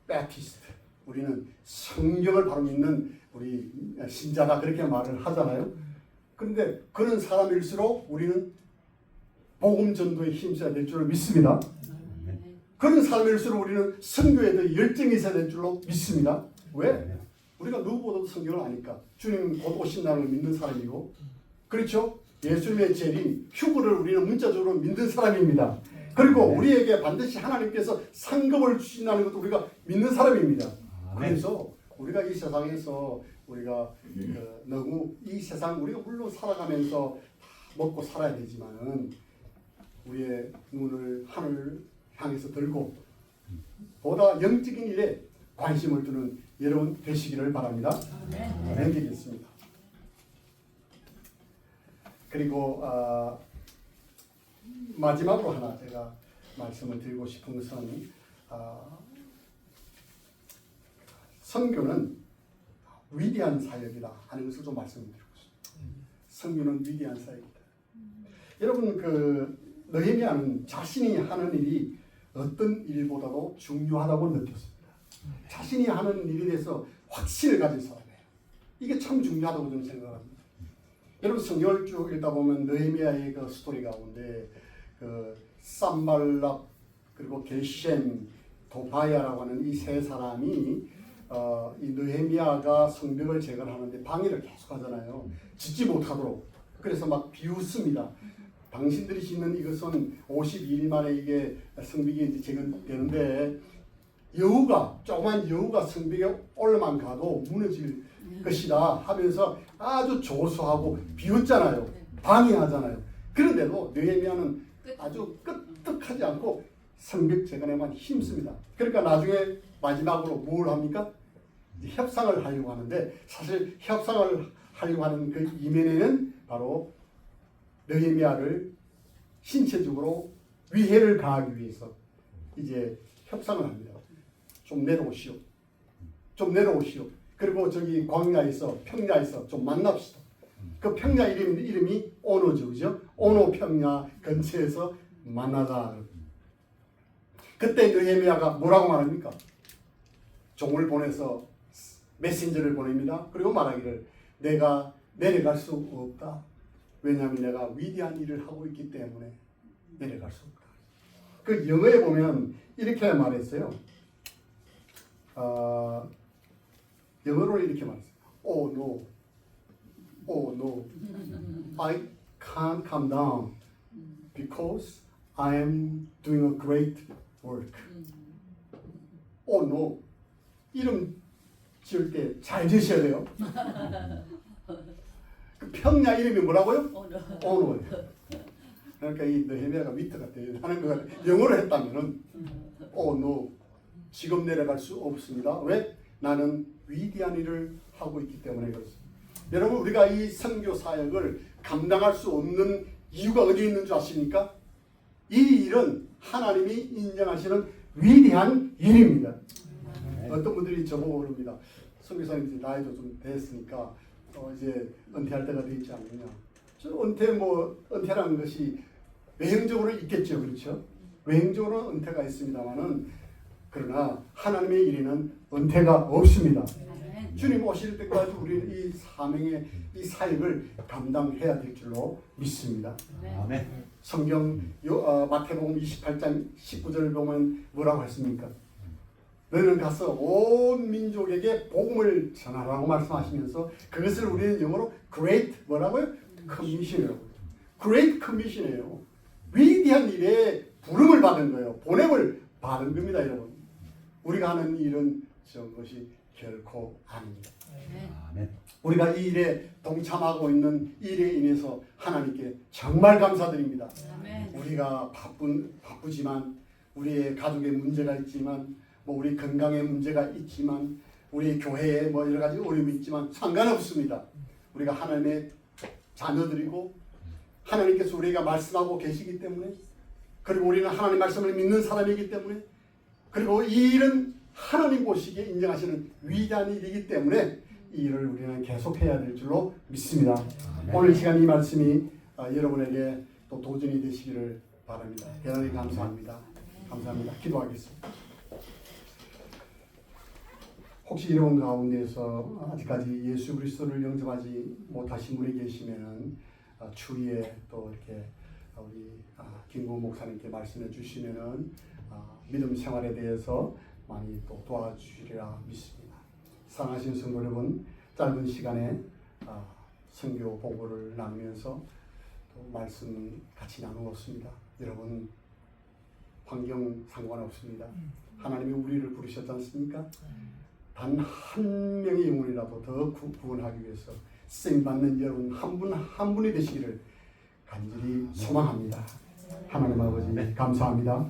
배티스트, 우리는 성경을 바로 믿는 우리 신자다 그렇게 말을 하잖아요. 그런데 그런 사람일수록 우리는 복음 전도에 힘써야 될 줄을 믿습니다. 그런 사람일수록 우리는 선교에 대해 열정이 있어야 될 줄로 믿습니다. 왜? 우리가 누구보다도 성경을 아니까. 주님 곧 오신다는 걸 믿는 사람이고, 그렇죠? 예수님의 재림, 휴거를 우리는 문자적으로 믿는 사람입니다. 그리고 우리에게 반드시 하나님께서 상급을 주신다는 것도 우리가 믿는 사람입니다. 그래서 우리가 이 세상에서 우리가 너무 이 세상 우리가 물론 살아가면서 먹고 살아야 되지만은 우리의 눈을 하늘 향해서 들고 보다 영적인 일에 관심을 두는 여러분 되시기를 바랍니다. 기도드리겠습니다. 그리고 마지막으로 하나 제가 말씀을 드리고 싶은 것은 선교는 위대한 사역이다 하는 것을 좀 말씀드리고 싶습니다. 선교는 위대한 사역이다. 여러분 느헤미야는 자신이 하는 일이 어떤 일보다도 중요하다고 느꼈습니다. 자신이 하는 일에 대해서 확신을 가진 사람이에요. 이게 참 중요하다고 저는 생각합니다. 여러분 성경을 쭉 읽다 보면 느헤미야의 그 스토리 가운데 산발락 그리고 게셈 도바야라고 하는 이 세 사람이 이 느헤미야가 성벽을 재건하는데 방해를 계속하잖아요. 짓지 못하도록. 그래서 막 비웃습니다. 당신들이 짓는 이것은 52일 만에 이게 성벽이 이제 재건되는데 조그만 여우가 성벽에 올라만 가도 무너질 것이다 하면서 아주 조소하고 비웃잖아요. 방해하잖아요. 그런데도 느헤미야는 아주 끄떡하지 않고 성벽 재건에만 힘씁니다. 그러니까 나중에 마지막으로 뭘 합니까? 협상을 하려고 하는데 사실 협상을 하려고 하는 그 이면에는 바로 느헤미야를 신체적으로 위해를 가하기 위해서 이제 협상을 합니다. 좀 내려오시오. 좀 내려오시오. 그리고 저기 광야에서 평야에서 좀 만납시다. 그 평야 이름이 오노죠, 그죠? 오노 평야 근처에서 만나자. 그때 느헤미야가 뭐라고 말합니까? 종을 보내서 메신저를 보냅니다. 그리고 말하기를 내가 내려갈 수 없다. 왜냐하면 내가 위대한 일을 하고 있기 때문에 내려갈 수 없다. 그 영어에 보면 이렇게 말했어요. 영어로 이렇게 말했어요. Oh no, oh no, I can't come down because I am doing a great work. Oh no, 이름 지을 때 잘 지으셔야 돼요. 그 평야 이름이 뭐라고요? 오노예요. 그러니까 이 느헤미야가 위트가 돼야 하는 거 같아요. 영어로 했다면은 오노 지금 내려갈 수 없습니다. 왜? 나는 위대한 일을 하고 있기 때문에 그렇습니다. 여러분 우리가 이 선교 사역을 감당할 수 없는 이유가 어디에 있는 줄 아십니까? 이 일은 하나님이 인정하시는 위대한 일입니다. 어떤 분들이 저보고 그럽니다. 선교사님 이제 나이도 좀 됐으니까 이제 은퇴할 때가 되지 않느냐. 저 은퇴라는 것이 외형적으로 있겠죠, 그렇죠? 외형적으로는 은퇴가 있습니다만은 그러나 하나님의 일에는 은퇴가 없습니다. 주님 오실 때까지 우리는 이 사명의 이 사역을 감당해야 될 줄로 믿습니다. 아멘. 성경 마태복음 28장 19절을 보면 뭐라고 했습니까? 너희는 가서 온 민족에게 복음을 전하라고 말씀하시면서 그것을 우리는 영어로 Great 뭐라고요? Commission이라고. Great Commission이에요. 위대한 일에 부름을 받은 거예요. 보냄을 받은 겁니다, 여러분. 우리가 하는 일은 저것이 결코 아닙니다. 아멘. 우리가 이 일에 동참하고 있는 일에 인해서 하나님께 정말 감사드립니다. 우리가 바쁘지만 우리의 가족에 문제가 있지만 우리 건강에 문제가 있지만 우리 교회에 여러 가지 어려움이 있지만 상관없습니다. 우리가 하나님의 자녀들이고 하나님께서 우리가 말씀하고 계시기 때문에 그리고 우리는 하나님 말씀을 믿는 사람이기 때문에 그리고 이 일은 하나님 보시기에 인정하시는 위대한 일이기 때문에 이 일을 우리는 계속해야 될 줄로 믿습니다. 오늘 시간 이 말씀이 여러분에게 또 도전이 되시기를 바랍니다. 대단히 감사합니다. 감사합니다. 기도하겠습니다. 혹시 여러분 가운데서 아직까지 예수 그리스도를 영접하지 못하신 분이 계시면은 추위에 또 이렇게 우리 김구 목사님께 말씀해 주시면은 믿음 생활에 대해서 많이 또 도와주시리라 믿습니다. 사랑하시는 성도 여러분, 짧은 시간에 선교 보고를 나누면서 또 말씀 같이 나누었습니다. 여러분 환경 상관없습니다. 하나님이 우리를 부르셨지 않습니까? 단 한 명의 영혼이라도 더 구원하기 위해서 쓰임받는 여러분 한 분 한 분이 되시기를 간절히 소망합니다. 하나님 아버지 감사합니다.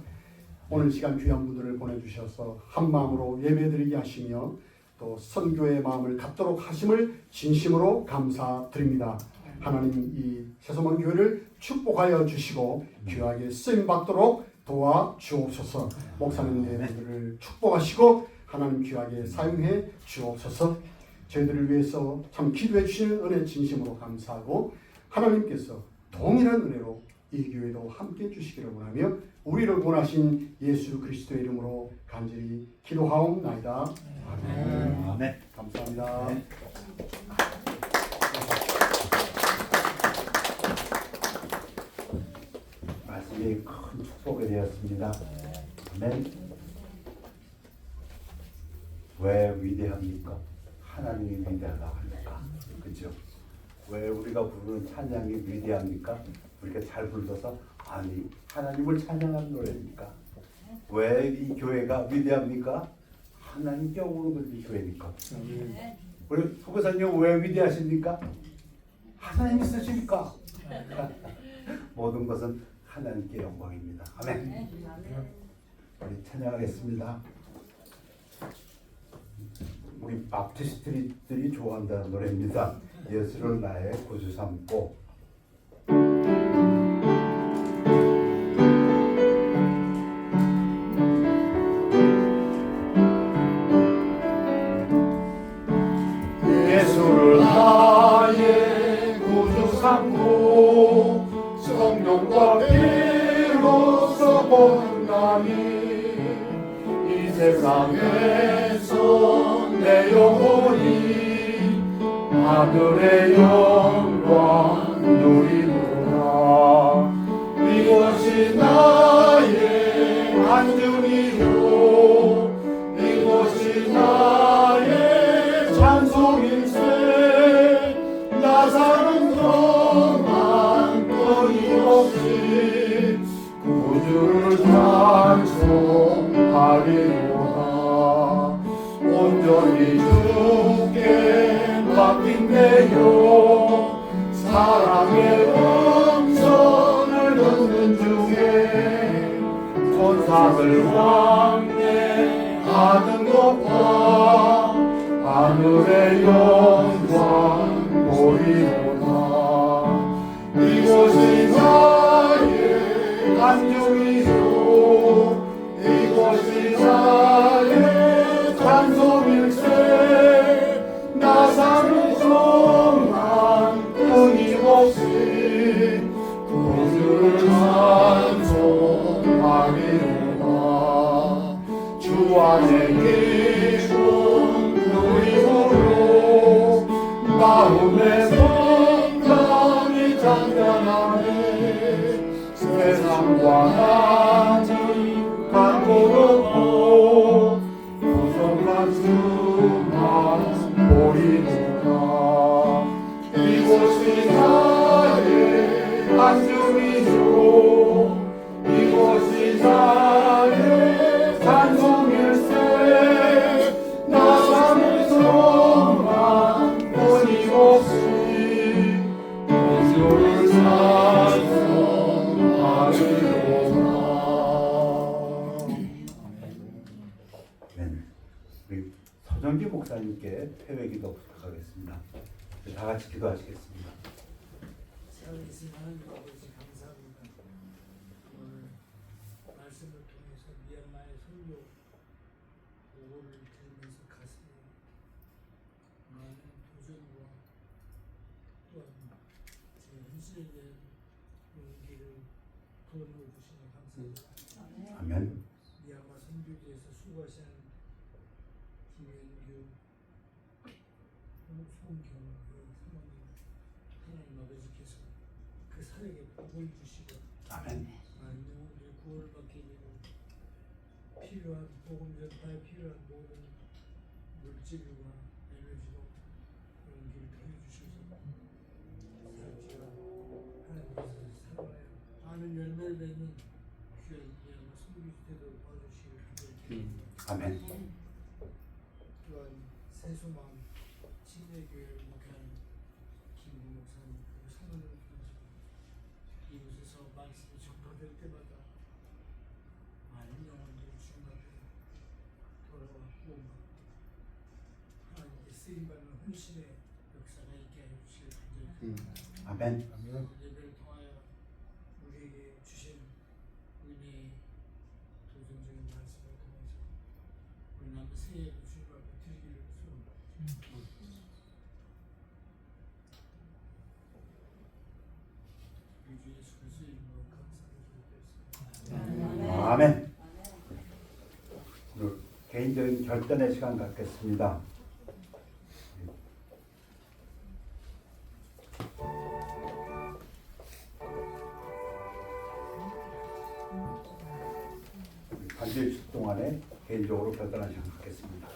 오늘 시간 귀한 분들을 보내주셔서 한 마음으로 예배드리게 하시며 또 선교의 마음을 갖도록 하심을 진심으로 감사드립니다. 하나님 이 새소망 교회를 축복하여 주시고 귀하게 쓰임받도록 도와주옵소서. 목사님 예배들을 축복하시고 하나님 귀하게 사용해 주옵소서. 저희들을 위해서 참 기도해 주시는 은혜 진심으로 감사하고 하나님께서 동일한 은혜로 이 교회도 함께 해주시기를 원하며 우리를 원하신 예수 그리스도의 이름으로 간절히 기도하옵나이다. 아멘. 아멘. 감사합니다. 네. 말씀이 큰 축복이 되었습니다. 아멘. 왜 위대합니까? 하나님이 위대하다 합니까? 그죠? 왜 우리가 부르는 찬양이 위대합니까? 우리가 잘 불러서 아니 하나님을 찬양하는 노래입니까? 왜 이 교회가 위대합니까? 하나님께 오는 교회니까. 우리 소교사님 왜 위대하십니까? 하나님이 쓰십니까? 모든 것은 하나님께 영광입니다. 아멘. 우리 찬양하겠습니다. 우리 바프티스트들이 좋아한다는 노래입니다. 예수를 나의 구주 삼고. 예수를 나의 구주 삼고 성령과 피로써 본다니 이 세상에서 내 영혼이 아들의 영광 누리노라. 이것이 나의 안전이요 이것이 나의 찬송일세. 나 사는 동안 끊임없이 구주를 찬송하리로다. 온전히 주께 맡긴 내요 사랑의 음성을 듣는 중에 천사들 왕래하는 것과 하늘의 영광 보이로다. 이곳이 나의 안정이요 이곳이 나의 찬송일세. 나 사는 동안 끊임없이 구주를 찬송하리로다. 주 안에 기쁨 누리므로 마음의 평강이 잔잔하네. 세상과 나는 간고롭고 구속한 수만 보이노라. 이곳이 나의 안정이요 이곳이 나의 찬송일세. 나 사는 동안 끊임없이 구주를 찬송하리로다. 네. 우리 서정기 목사님께 폐회기도 부탁하겠습니다. 다 같이 기도하시겠습니다. 살아계신 하나님 아버지 감사합니다. 오늘 말씀을 통해서 미얀마의 선교 보고를 들으면서 가슴에 많은 도전과 또한 제 현실에 대한 용기를 불어넣어 주시니 감사합니다. 아멘. 미얀마 선교지에서 수고하시는 김현규, 송경우 사모님 하나님 아버지께서 그 사역에 복을 주시고 아멘. 많은 영혼들이 구원을 받게 되고 필요한 복음 전파에 필요한 모든 물질과 에너지로 용기를 더해 주셔서 사역지가 하나님께서 살아나요 많은 열매를 맺는 귀한 미얀마 선교지 되도록 도와주시기를 기도드립니다. 아멘. 또한 세수만 침례교회를 목회하는 김구 목사님 그리고 사모님을 가지고 이곳에서 말씀이 전파될 때마다 많은 영혼들이 주님 앞에 돌아와 뭔가 하나님께 쓰임받는 헌신의 역사가 있게 하여 주시길 간절히 아멘. 예배를 통하여 우리에게 주신 은혜의 도전적인 말씀을 통해서 우리 남은 새해를 주님 앞에 드리기를 우리 주 예수 그리스도의 이름으로 감사를 드리겠습니다. 아멘. 오늘 개인적인 결단의 시간 갖겠습니다. 반주일 동안에 개인적으로 결단의 시간 갖겠습니다.